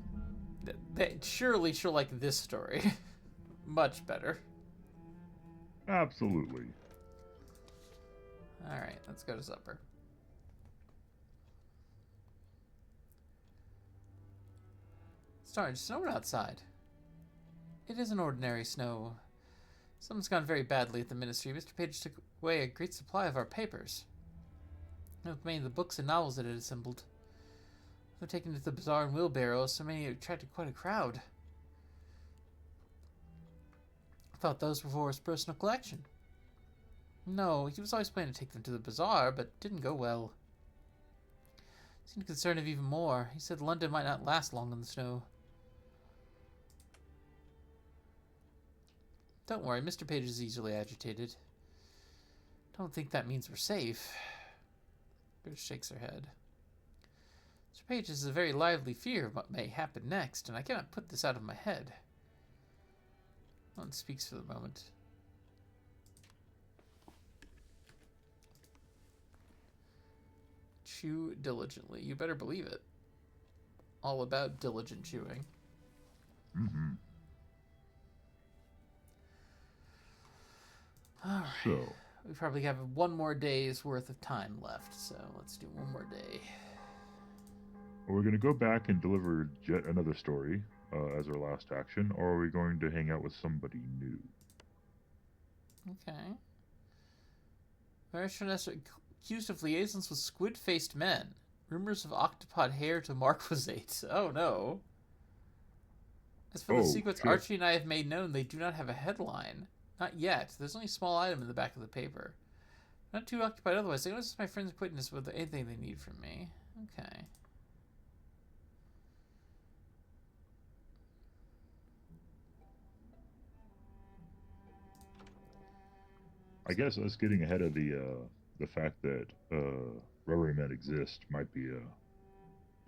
Surely she'll like this story. Much better. Absolutely. Alright, let's go to supper. Starting to snow outside. It isn't ordinary snow. Something's gone very badly at the ministry. Mr. Page took away a great supply of our papers. With many of the books and novels that it had assembled. They're taken to the bazaar in wheelbarrows, so many attracted quite a crowd. I thought those were for his personal collection. No, he was always planning to take them to the bazaar, but it didn't go well. He seemed concerned of even more. He said London might not last long in the snow. Don't worry, Mr. Page is easily agitated. Don't think that means we're safe. British shakes her head. Mr. Page has a very lively fear of what may happen next, and I cannot put this out of my head. No one speaks for the moment. Chew diligently. You better believe it. All about diligent chewing. Mm-hmm. Alright. So, We probably have one more day's worth of time left, so let's do one more day. are we going to go back and deliver yet another story as our last action, or are we going to hang out with somebody new? Okay. Marchioness accused of liaisons with squid-faced men. Rumors of octopod hair to marquisate. Oh no. As for the secrets shit. Archie and I have made known, they do not have a headline. Not yet. There's only a small item in the back of the paper. Not too occupied otherwise. I notice my friends acquaintance with anything they need from me. Okay. I guess us getting ahead of the fact that rubbery men exist might be a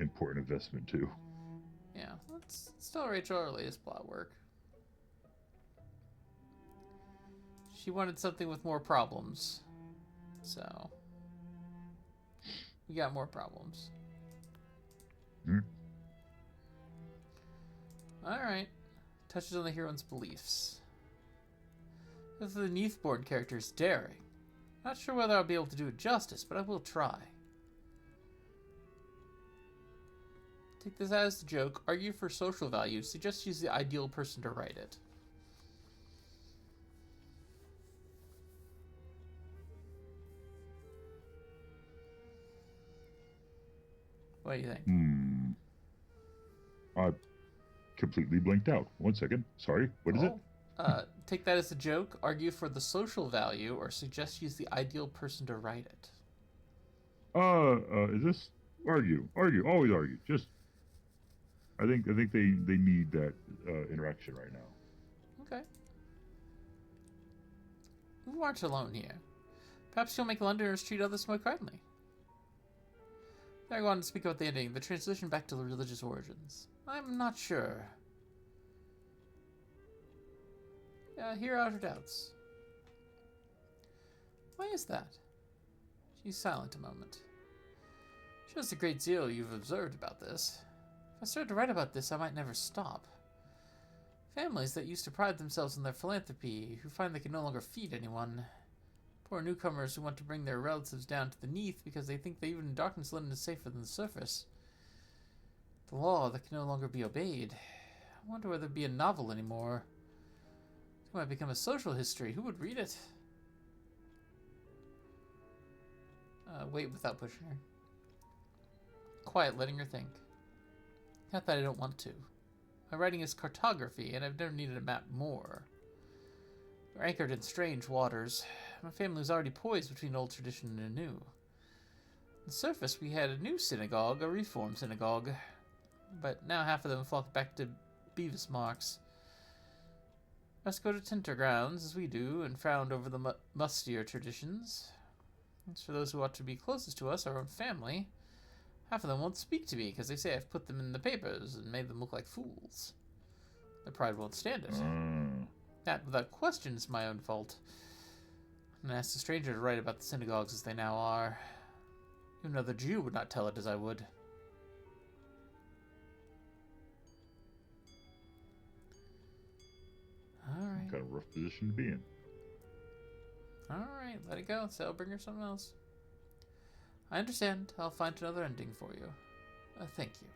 important investment too. Yeah, let's tell Rachel our latest plot work. She wanted something with more problems. So, we got more problems. Alright. Touches on the heroine's beliefs. If the Neathborn character is daring. Not sure whether I'll be able to do it justice, but I will try. Take this as a joke. Argue for social values. Suggest she's the ideal person to write it. What do you think? I completely blinked out. 1 second. Sorry. What is it? Take that as a joke. Argue for the social value, or suggest she's the ideal person to write it. Is this argue? Argue. Always argue. Just. I think they need that interaction right now. Okay. We aren't alone here. Perhaps you'll make Londoners treat others more kindly. I go on to speak about the ending, the transition back to the religious origins. I'm not sure. Hear out her doubts. Why is that? She's silent a moment. Shows the great zeal you've observed about this. If I started to write about this, I might never stop. Families that used to pride themselves on their philanthropy, who find they can no longer feed anyone. Poor newcomers who want to bring their relatives down to the neath because they think that even in darkness London is safer than the surface. The law that can no longer be obeyed. I wonder whether there'd be a novel anymore. It might become a social history. Who would read it? Wait without pushing her. Quiet, letting her think. Not that I don't want to. My writing is cartography, and I've never needed a map more. We're anchored in strange waters. My family was already poised between old tradition and a new. On the surface, we had a new synagogue, a reformed synagogue. But now half of them flocked back to Beavis Marks. Must go to Tinter grounds, as we do, and frowned over the mustier traditions. As for those who ought to be closest to us, our own family, half of them won't speak to me because they say I've put them in the papers and made them look like fools. Their pride won't stand it. That, without question, is my own fault. And I asked a stranger to write about the synagogues as they now are. Even another Jew would not tell it as I would. Alright. Kind of rough position to be in. Alright, let it go. So I'll bring her something else. I understand. I'll find another ending for you. Thank you.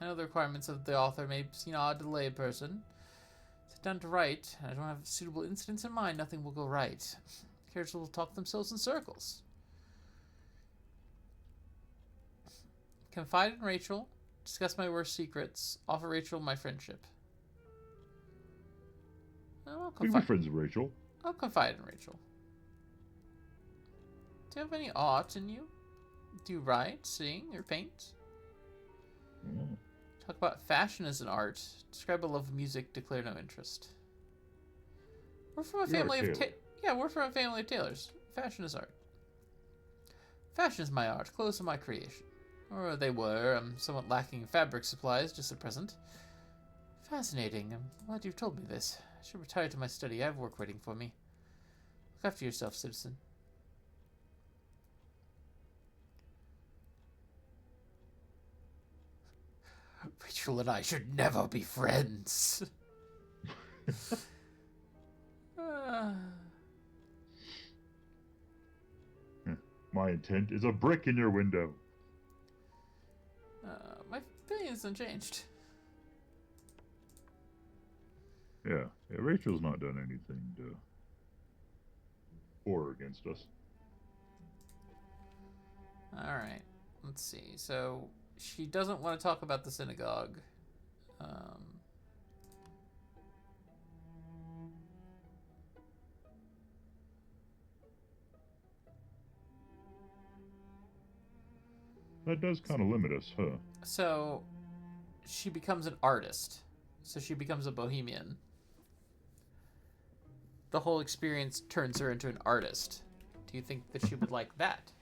I know the requirements of the author may seem odd to the lay person. Sit down to write, and I don't have suitable incidents in mind, nothing will go right. Characters will talk themselves in circles. Confide in Rachel, discuss my worst secrets, offer Rachel my friendship. No, We can be friends with Rachel. I'll confide in Rachel. Do you have any art in you? Do you write, sing, or paint? Talk about fashion as an art. Describe a love of music. Declare no interest. We're from a family of we're from a family of tailors. Fashion is art. Fashion is my art. Clothes are my creation. Or they were. I'm somewhat lacking in fabric supplies just at present. Fascinating. I'm glad you've told me this. I should retire to my study. I have work waiting for me. Look after yourself, citizen. Rachel and I should never be friends. My intent is a brick in your window. My opinion isn't changed. Yeah, Rachel's not done anything to or against us. Alright, let's see. So, she doesn't want to talk about the synagogue. That does kind of limit us, huh? So, she becomes an artist. So she becomes a bohemian. The whole experience turns her into an artist. Do you think that she would like that?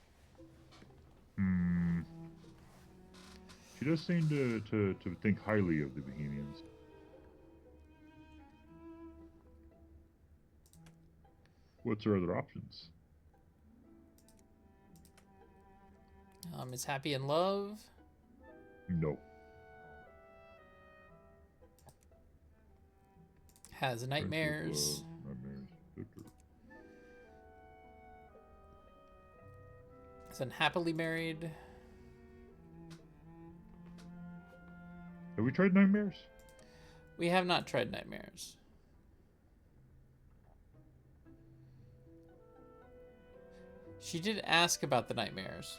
She does seem to think highly of the Bohemians. What's her other options? Is happy in love? No. Has nightmares. Is unhappily married. Have we tried nightmares? We have not tried nightmares. She did ask about the nightmares.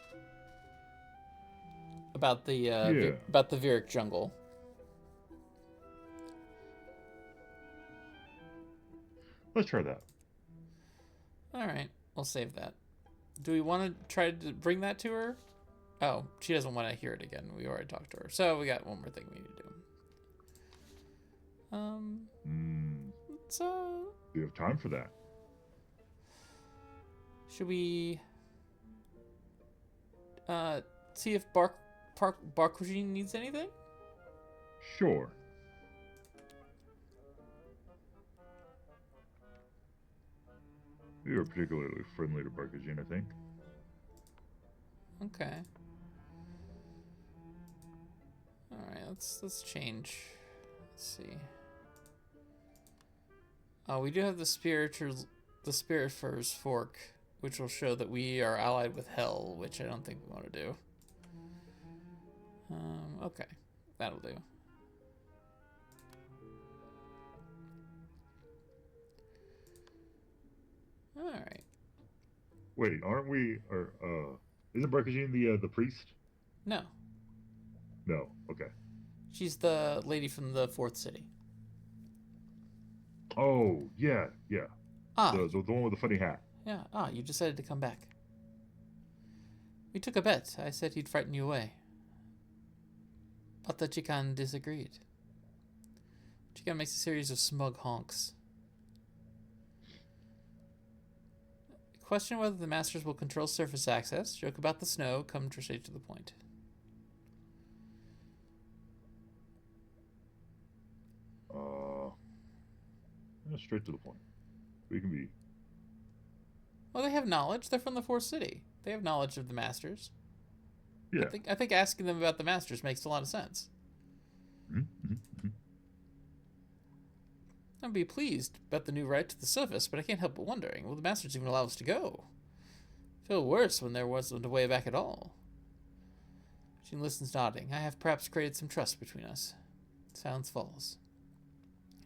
About the about the Viric jungle. Let's try that. All right, we'll save that. Do we want to try to bring that to her? Oh, she doesn't want to hear it again. We already talked to her. So we got one more thing we need to do. So Do you have time for that? should we see if Barquagine needs anything? Sure. You were particularly friendly to Barkazine, I think. Okay. All right, let's change. Let's see. We do have the Spiritfar's fork, which will show that we are allied with Hell, which I don't think we want to do. Okay, that'll do. All right. Wait, aren't we? Or isn't Barkajin the priest? No, No. Okay. she's the lady from the fourth city. Oh yeah, yeah. Ah, The one with the funny hat. yeah. Ah, you decided to come back. We took a bet. I said he'd frighten you away. But the Chikan disagreed. Chikan makes a series of smug honks. Question whether the Masters will control surface access. Joke about the snow. Come straight to the point. Straight to the point. We can be. Well, they have knowledge. They're from the fourth city. They have knowledge of the Masters. Yeah. I think asking them about the Masters makes a lot of sense. Mm-hmm. I'd be pleased about the new right to the surface, but I can't help but wondering, will the Masters even allow us to go? I feel worse when there wasn't a way back at all. She listens, nodding. I have perhaps created some trust between us. Silence falls.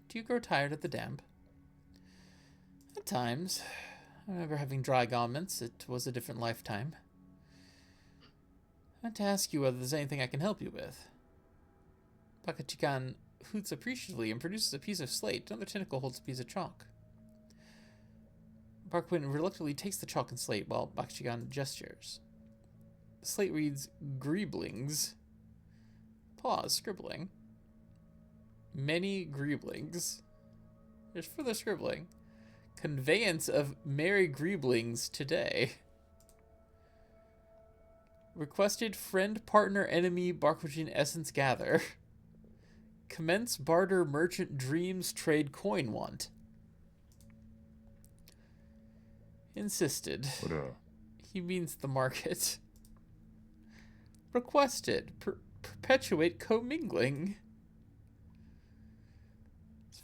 Do you grow tired of the damp? At times. I remember having dry garments. It was a different lifetime. I want to ask you whether there's anything I can help you with. Bakachikan hoots appreciatively and produces a piece of slate. Another tentacle holds a piece of chalk. Barkwin reluctantly takes the chalk and slate while Bakachikan gestures. The slate reads, Greeblings. Pause, scribbling. Many Greeblings. There's further scribbling. Conveyance of merry Greeblings today. Requested friend, partner, enemy, Barkwin essence gather. Commence barter merchant dreams trade coin want. Insisted. He means the market. Requested. Perpetuate commingling.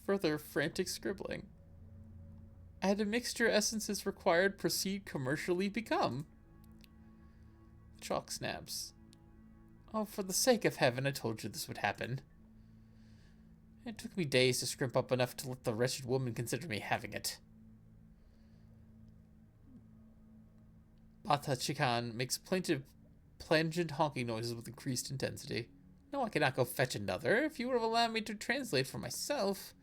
Further frantic scribbling. Add a mixture essences required. Proceed commercially become. Chalk snaps. Oh, for the sake of heaven, I told you this would happen. It took me days to scrimp up enough to let the wretched woman consider me having it. Bata Chikan makes plaintive, plangent honking noises with increased intensity. No, I cannot go fetch another. If you would have allowed me to translate for myself.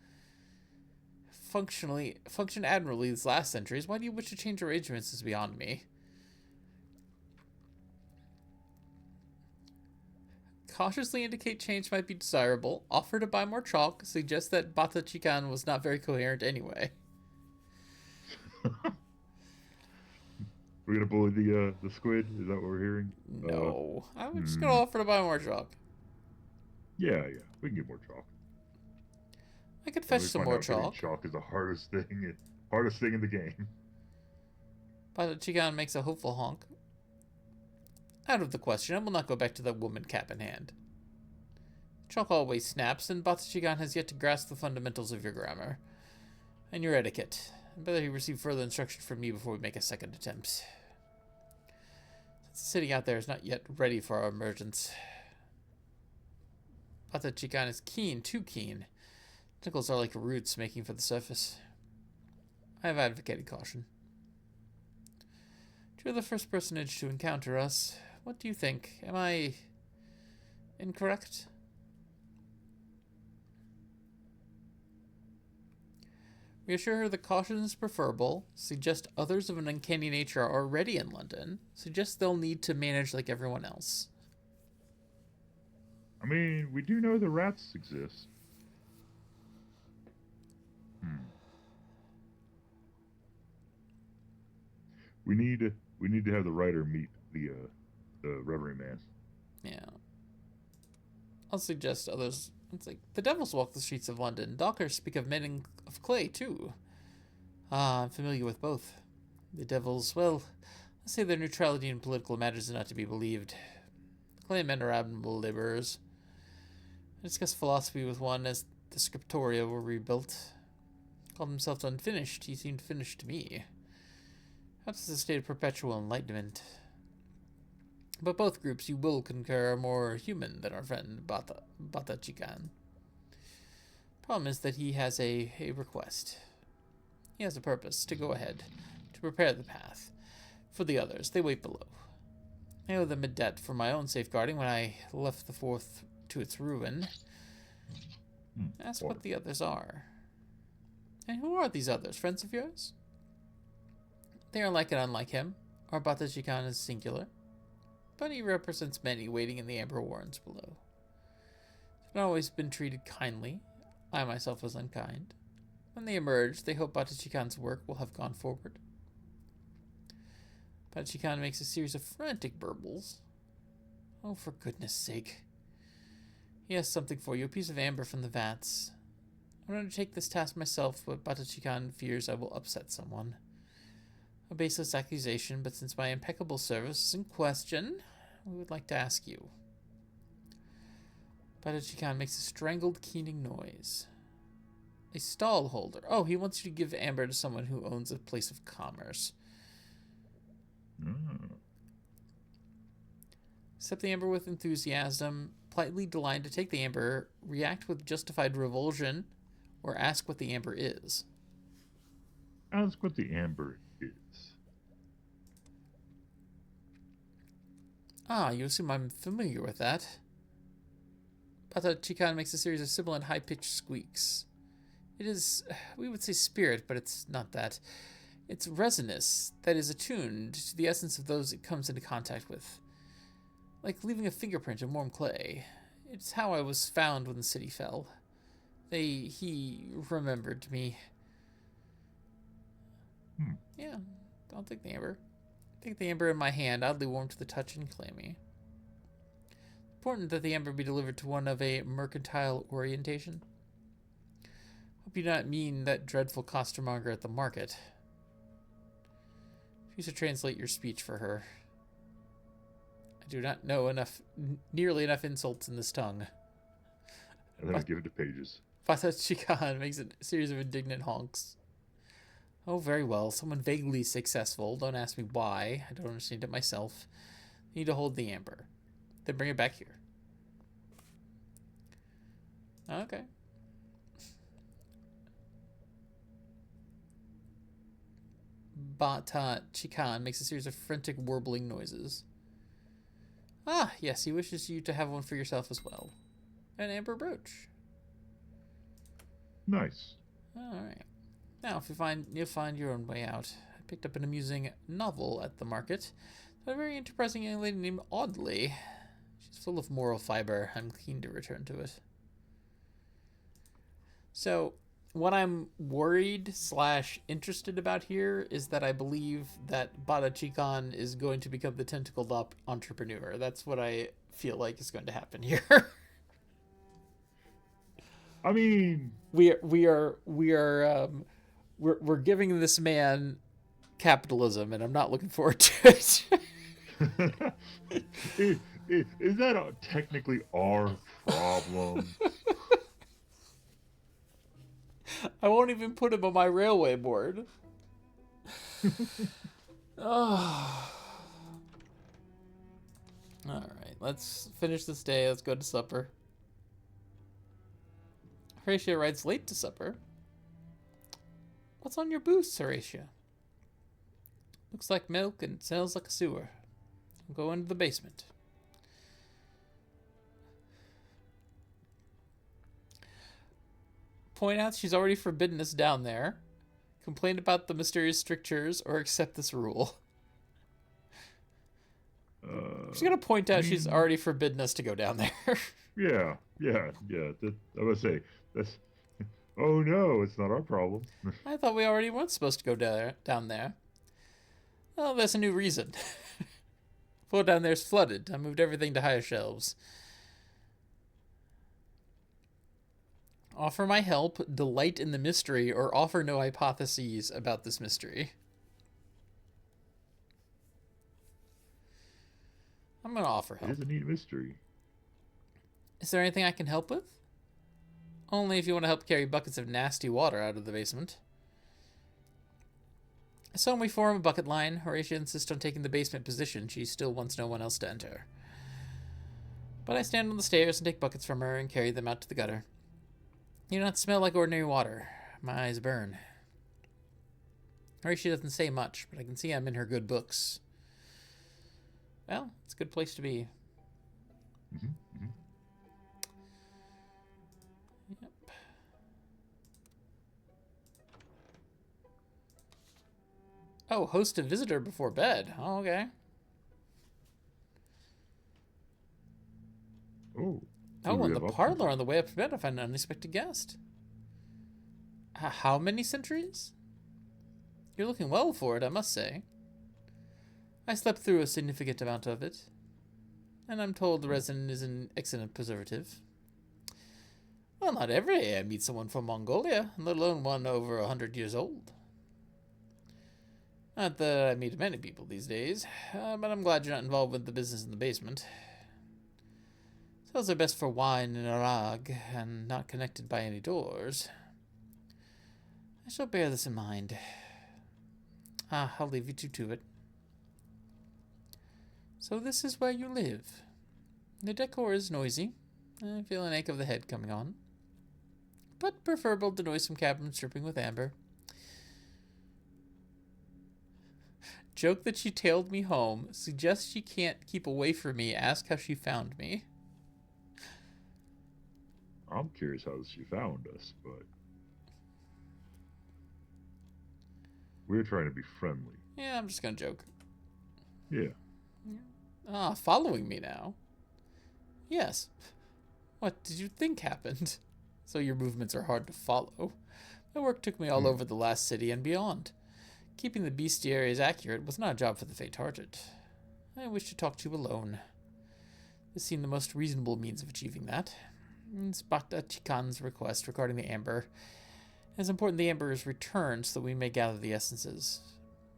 Function admirably these last centuries. Why do you wish to change arrangements is beyond me. Cautiously indicate change might be desirable. Offer to buy more chalk. Suggest that Bata Chikan was not very coherent anyway. We're gonna bully the squid. Is that what we're hearing? No, I'm just gonna offer to buy more chalk. Yeah, we can get more chalk. I could fetch some more chalk. Chalk is the hardest thing in the game. Bata Chikan makes a hopeful honk. Out of the question, I will not go back to that woman cap in hand. Chalk always snaps, and Bata Chikan has yet to grasp the fundamentals of your grammar and your etiquette. I better he receive further instruction from me before we make a second attempt. Since the city out there is not yet ready for our emergence. Bata Chikan is keen, too keen. Tentacles are like roots making for the surface. I have advocated caution. You're the first personage to encounter us. What do you think? Am I incorrect? Reassure her that caution is preferable. Suggest others of an uncanny nature are already in London. Suggest they'll need to manage like everyone else. I mean, we do know the rats exist. We need to have the writer meet the Reverend Man. Yeah. I'll suggest others. It's like the devils walk the streets of London. Dockers speak of men of clay too. Ah, I'm familiar with both. The devils, well, let's say their neutrality in political matters is not to be believed. The clay men are admirable laborers. I discussed philosophy with one as the scriptoria were rebuilt. Called himself unfinished, he seemed finished to me. Perhaps it's a state of perpetual enlightenment. But both groups, you will concur, are more human than our friend Bata Chikan. Problem is that he has a request. He has a purpose, to go ahead, to prepare the path. For the others, they wait below. I owe them a debt for my own safeguarding when I left the fourth to its ruin. Ask what the others are. And who are these others? Friends of yours? They are like and unlike him. Our Bata Chikan is singular, but he represents many waiting in the amber warrens below. They've not always been treated kindly. I myself was unkind. When they emerge, they hope Bata Chikan's work will have gone forward. Bata Chikan makes a series of frantic burbles. Oh, for goodness sake. He has something for you, a piece of amber from the vats. I would undertake this task myself, but Bata Chikan fears I will upset someone. A baseless accusation, but since my impeccable service is in question, we would like to ask you. Bata Chikan makes a strangled, keening noise. A stall holder. Oh, he wants you to give amber to someone who owns a place of commerce. Accept the amber with enthusiasm, politely decline to take the amber, react with justified revulsion, or ask what the amber is. Ask what the amber is. Ah, you assume I'm familiar with that. Bata Chikan makes a series of sibilant high-pitched squeaks. It is, we would say spirit, but it's not that. It's resinous that is attuned to the essence of those it comes into contact with. Like leaving a fingerprint in warm clay. It's how I was found when the city fell. He remembered me. Yeah, I'll take the amber. Take the amber in my hand, oddly warm to the touch and clammy. Important that the amber be delivered to one of a mercantile orientation. Hope you do not mean that dreadful costermonger at the market. If you should translate your speech for her. I do not know nearly enough insults in this tongue. And then I give it to Pages. Bata Chikan makes a series of indignant honks. Oh, very well. Someone vaguely successful. Don't ask me why. I don't understand it myself. You need to hold the amber. Then bring it back here. Okay. Bata Chikan makes a series of frantic warbling noises. Ah, yes, he wishes you to have one for yourself as well. An amber brooch. Nice. Alright. Now, if you'll find your own way out. I picked up an amusing novel at the market. A very enterprising young lady named Audley. She's full of moral fiber. I'm keen to return to it. So, what I'm worried / interested about here is that I believe that Bata Chikan is going to become the tentacled up entrepreneur. That's what I feel like is going to happen here. I mean, we're giving this man capitalism, and I'm not looking forward to it. is that technically our problem? I won't even put him on my railway board. Oh. All right, let's finish this day. Let's go to supper. Horatia rides late to supper. What's on your booth, Horatia? Looks like milk and smells like a sewer. I'll go into the basement. Point out she's already forbidden us down there. Complain about the mysterious strictures or accept this rule. She's gonna point out she's already forbidden us to go down there. Yeah. I was say that's. Oh no, it's not our problem. I thought we already weren't supposed to go down there. Well, there's a new reason. Floor down there's flooded. I moved everything to higher shelves. Offer my help, delight in the mystery, or offer no hypotheses about this mystery. I'm going to offer help. It is a neat mystery. Is there anything I can help with? Only if you want to help carry buckets of nasty water out of the basement. So we form a bucket line. Horatia insists on taking the basement position. She still wants no one else to enter. But I stand on the stairs and take buckets from her and carry them out to the gutter. You do not smell like ordinary water. My eyes burn. Horatia doesn't say much, but I can see I'm in her good books. Well, it's a good place to be. Mm-hmm. Mm-hmm. Yep. Oh, host a visitor before bed. Oh, okay. Oh. Oh, in the parlor on the way up to bed, I find an unexpected guest. How many centuries? You're looking well for it, I must say. I slept through a significant amount of it, and I'm told the resin is an excellent preservative. Well, not every day I meet someone from Mongolia, let alone one over 100 years old. Not that I meet many people these days, but I'm glad you're not involved with the business in the basement. Cells are best for wine and arag, and not connected by any doors. I shall bear this in mind. I'll leave you two to it. So this is where you live. The decor is noisy. I feel an ache of the head coming on. But preferable to noisome cabins dripping with amber. Joke that she tailed me home. Suggests she can't keep away from me. Ask how she found me. I'm curious how she found us, but we're trying to be friendly. Yeah, I'm just gonna joke. Yeah. Following me now? Yes. What did you think happened? So your movements are hard to follow. My work took me all over the last city and beyond. Keeping the bestiaries accurate was not a job for the faint-hearted. I wish to talk to you alone. This seemed the most reasonable means of achieving that. It's Bata Chikan's request regarding the amber. It is important the amber is returned so that we may gather the essences.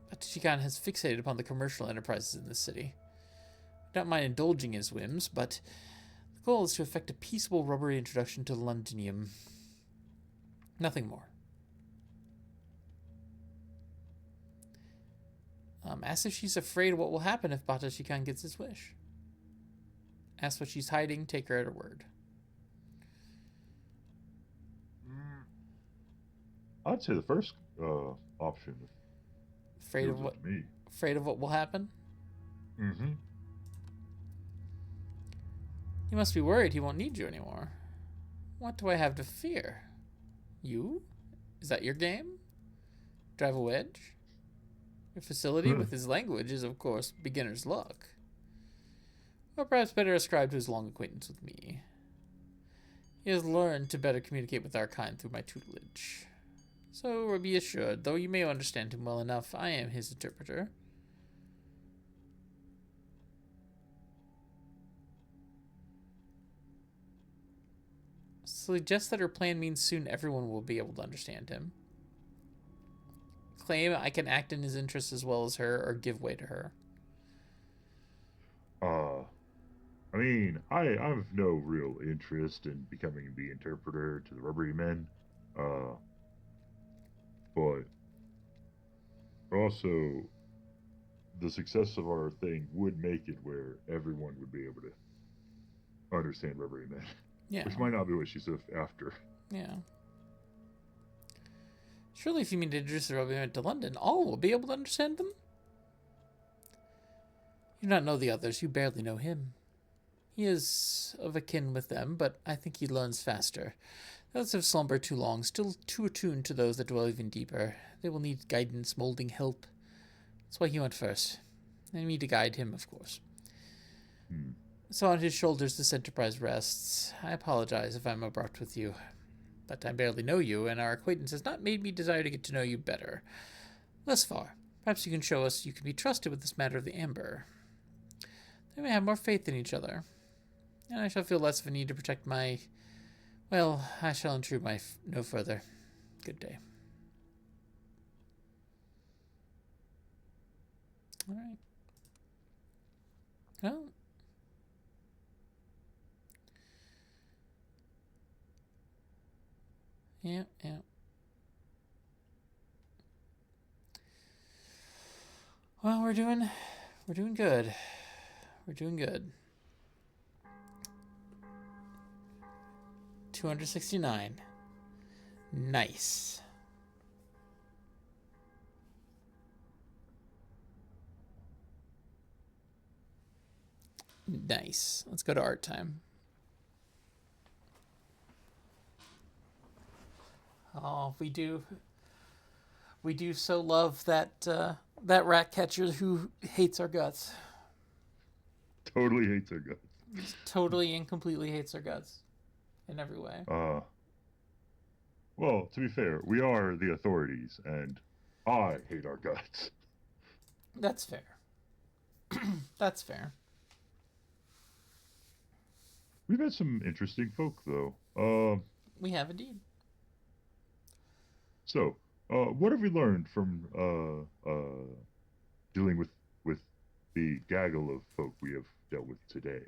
Bata Chikan has fixated upon the commercial enterprises in this city. I don't mind indulging his whims, but the goal is to effect a peaceable rubbery introduction to Londinium. Nothing more. Ask if she's afraid of what will happen if Bata Chikan gets his wish. Ask what she's hiding, take her at her word. I'd say the first option. Afraid of what? Afraid of what will happen? Mm-hmm. You must be worried he won't need you anymore. What do I have to fear? You? Is that your game? Drive a wedge? Your facility with his language is, of course, beginner's luck. Or perhaps better ascribed to his long acquaintance with me. He has learned to better communicate with our kind through my tutelage. So be assured, though you may understand him well enough, I am his interpreter. Suggests that her plan means soon everyone will be able to understand him. Claim I can act in his interests as well as her, or give way to her. I mean, I have no real interest in becoming the interpreter to the rubbery men. But also, the success of our thing would make it where everyone would be able to understand rubbery men. Yeah. Which might not be what she's after. Yeah. Surely if you mean to introduce the rubbery men to London, all will be able to understand them? You do not know the others, you barely know him. He is of a kin with them, but I think he learns faster. Those have slumbered too long, still too attuned to those that dwell even deeper. They will need guidance, molding help. That's why he went first. And me to guide him, of course. So on his shoulders this enterprise rests. I apologize if I'm abrupt with you. But I barely know you, and our acquaintance has not made me desire to get to know you better. Thus far, perhaps you can show us you can be trusted with this matter of the amber. They may have more faith in each other. And I shall feel less of a need to protect my... Well, I shall intrude no further. Good day. All right. Well. Yeah. Well, we're doing good. We're doing good. 269. Nice. Nice. Let's go to art time. Oh, we do so love that that rat catcher who hates our guts. Totally hates our guts. Just totally and completely hates our guts in every way. Well, to be fair, we are the authorities, and I hate our guts. That's fair. That's fair. We've had some interesting folk, though. We have indeed. So, what have we learned from dealing with the gaggle of folk we have dealt with today?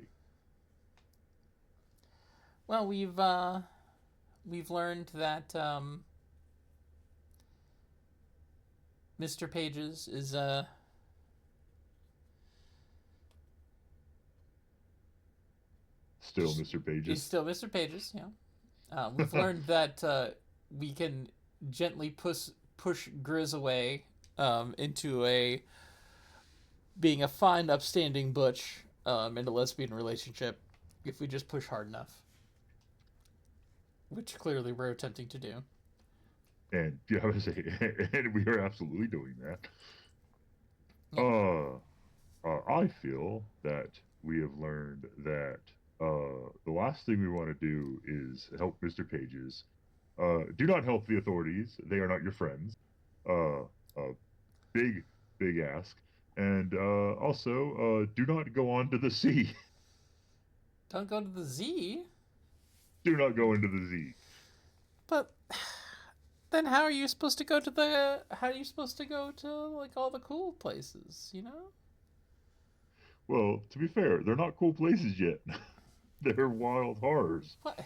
Well, we've learned that Mr. Pages is Still Mr. Pages. He's still Mr. Pages, yeah. We've learned that we can gently push Grizz away into being a fine, upstanding butch in a lesbian relationship if we just push hard enough. Which clearly we're attempting to do. And yeah, I was saying, and we are absolutely doing that. Yeah. I feel that we have learned that the last thing we want to do is help Mr. Pages. Do not help the authorities; they are not your friends. Big ask. And also, do not go on to the sea. Don't go to the Z. Do not go into the Z. But then how are you supposed to go to like all the cool places, you know? Well, to be fair, they're not cool places yet. They're wild horrors. What?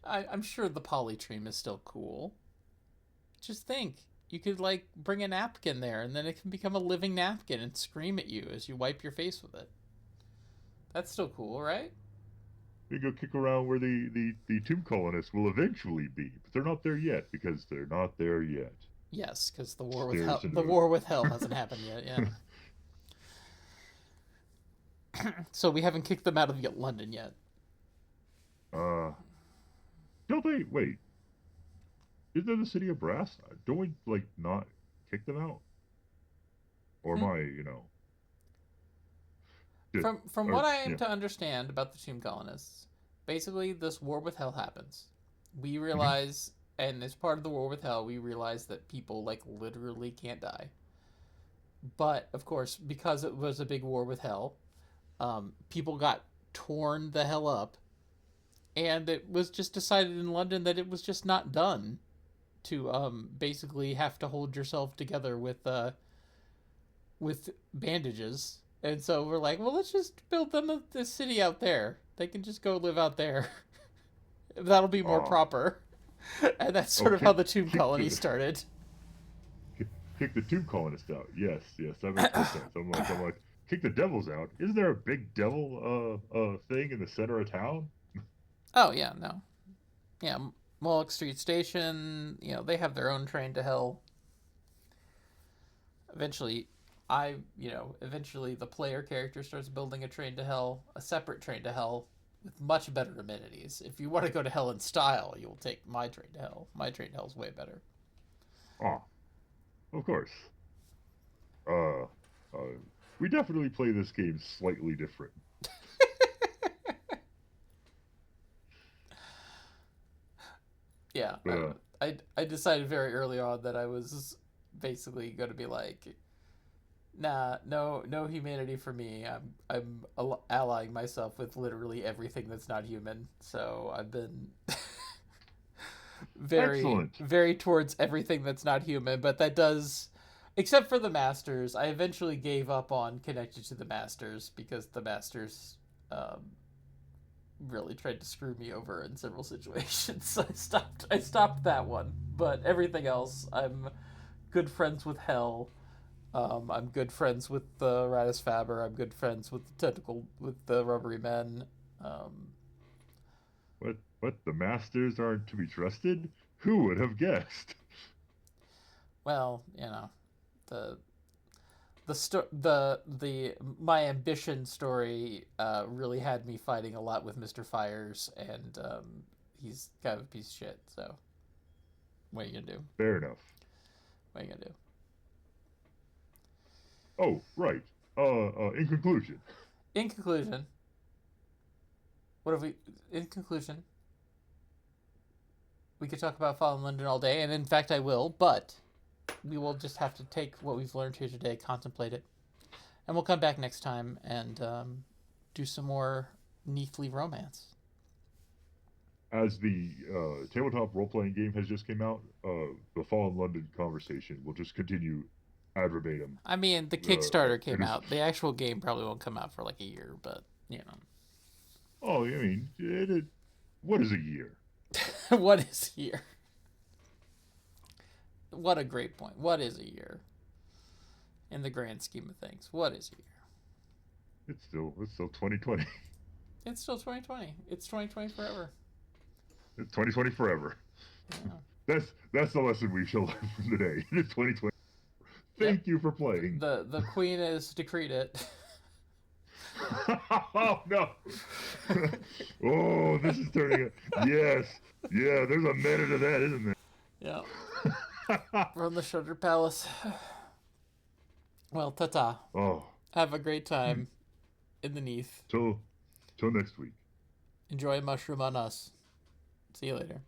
I'm sure the Polytream is still cool. Just think, you could like bring a napkin there and then it can become a living napkin and scream at you as you wipe your face with it. That's still cool, right? We go kick around where the tomb colonists will eventually be, but they're not there yet because they're not there yet. Yes, because the war with hell hasn't happened yet. Yeah. So we haven't kicked them out of London yet. Don't they? Wait. Isn't there the city of brass? Don't we like not kick them out? Or am I, From what I am to understand about the tomb colonists, basically this war with hell happens. We realize, and as part of the war with hell, we realize that people like literally can't die. But of course, because it was a big war with hell, people got torn the hell up, and it was just decided in London that it was just not done to basically have to hold yourself together with bandages. And so we're like, well, let's just build them a city out there. They can just go live out there. That'll be more proper. And that's sort of how the tomb colony started. Kick the tomb colonists out. Yes, that makes sense. I'm like, kick the devils out. Isn't there a big devil thing in the center of town? Oh yeah, no, yeah, Moloch Street Station. They have their own train to hell. Eventually the player character starts building a train to hell, a separate train to hell with much better amenities. If you want to go to hell in style, you'll take my train to hell. My train to hell is way better. Of course. We definitely play this game slightly different. Yeah, I decided very early on that I was basically going to be like, nah, no humanity for me. I'm allying myself with literally everything that's not human. So I've been very towards everything that's not human, but that does, except for the Masters. I eventually gave up on connected to the Masters because the Masters really tried to screw me over in several situations. So I stopped that one. But everything else, I'm good friends with Hell. I'm good friends with the Radis Faber. I'm good friends with the rubbery men. Um, What the masters aren't to be trusted? Who would have guessed? well, the the my ambition story really had me fighting a lot with Mr. Fires, and he's kind of a piece of shit. So, what are you gonna do? Fair enough. What are you gonna do? Oh, right. In conclusion, In conclusion, what have we? In conclusion, we could talk about Fallen London all day, and in fact, I will. But we will just have to take what we've learned here today, contemplate it, and we'll come back next time and do some more Neathly romance. as the tabletop role-playing game has just came out, the Fallen London conversation will just continue ad verbatim. I mean, the Kickstarter came it is- out. The actual game probably won't come out for like a year, but Oh, I mean, what is a year? what is a year? What a great point. What is a year? In the grand scheme of things, what is a year? It's still 2020. It's still 2020. It's 2020 forever. It's 2020 forever. Yeah. That's the lesson we shall learn from today. It's 2020. Thank you for playing. The queen has decreed it. Oh no! Oh, this is turning. Yes, yeah. There's a meta to that, isn't there? Yeah. From the Shutter Palace. Well, ta-ta. Oh. Have a great time in the Neath. Till next week. Enjoy a mushroom on us. See you later.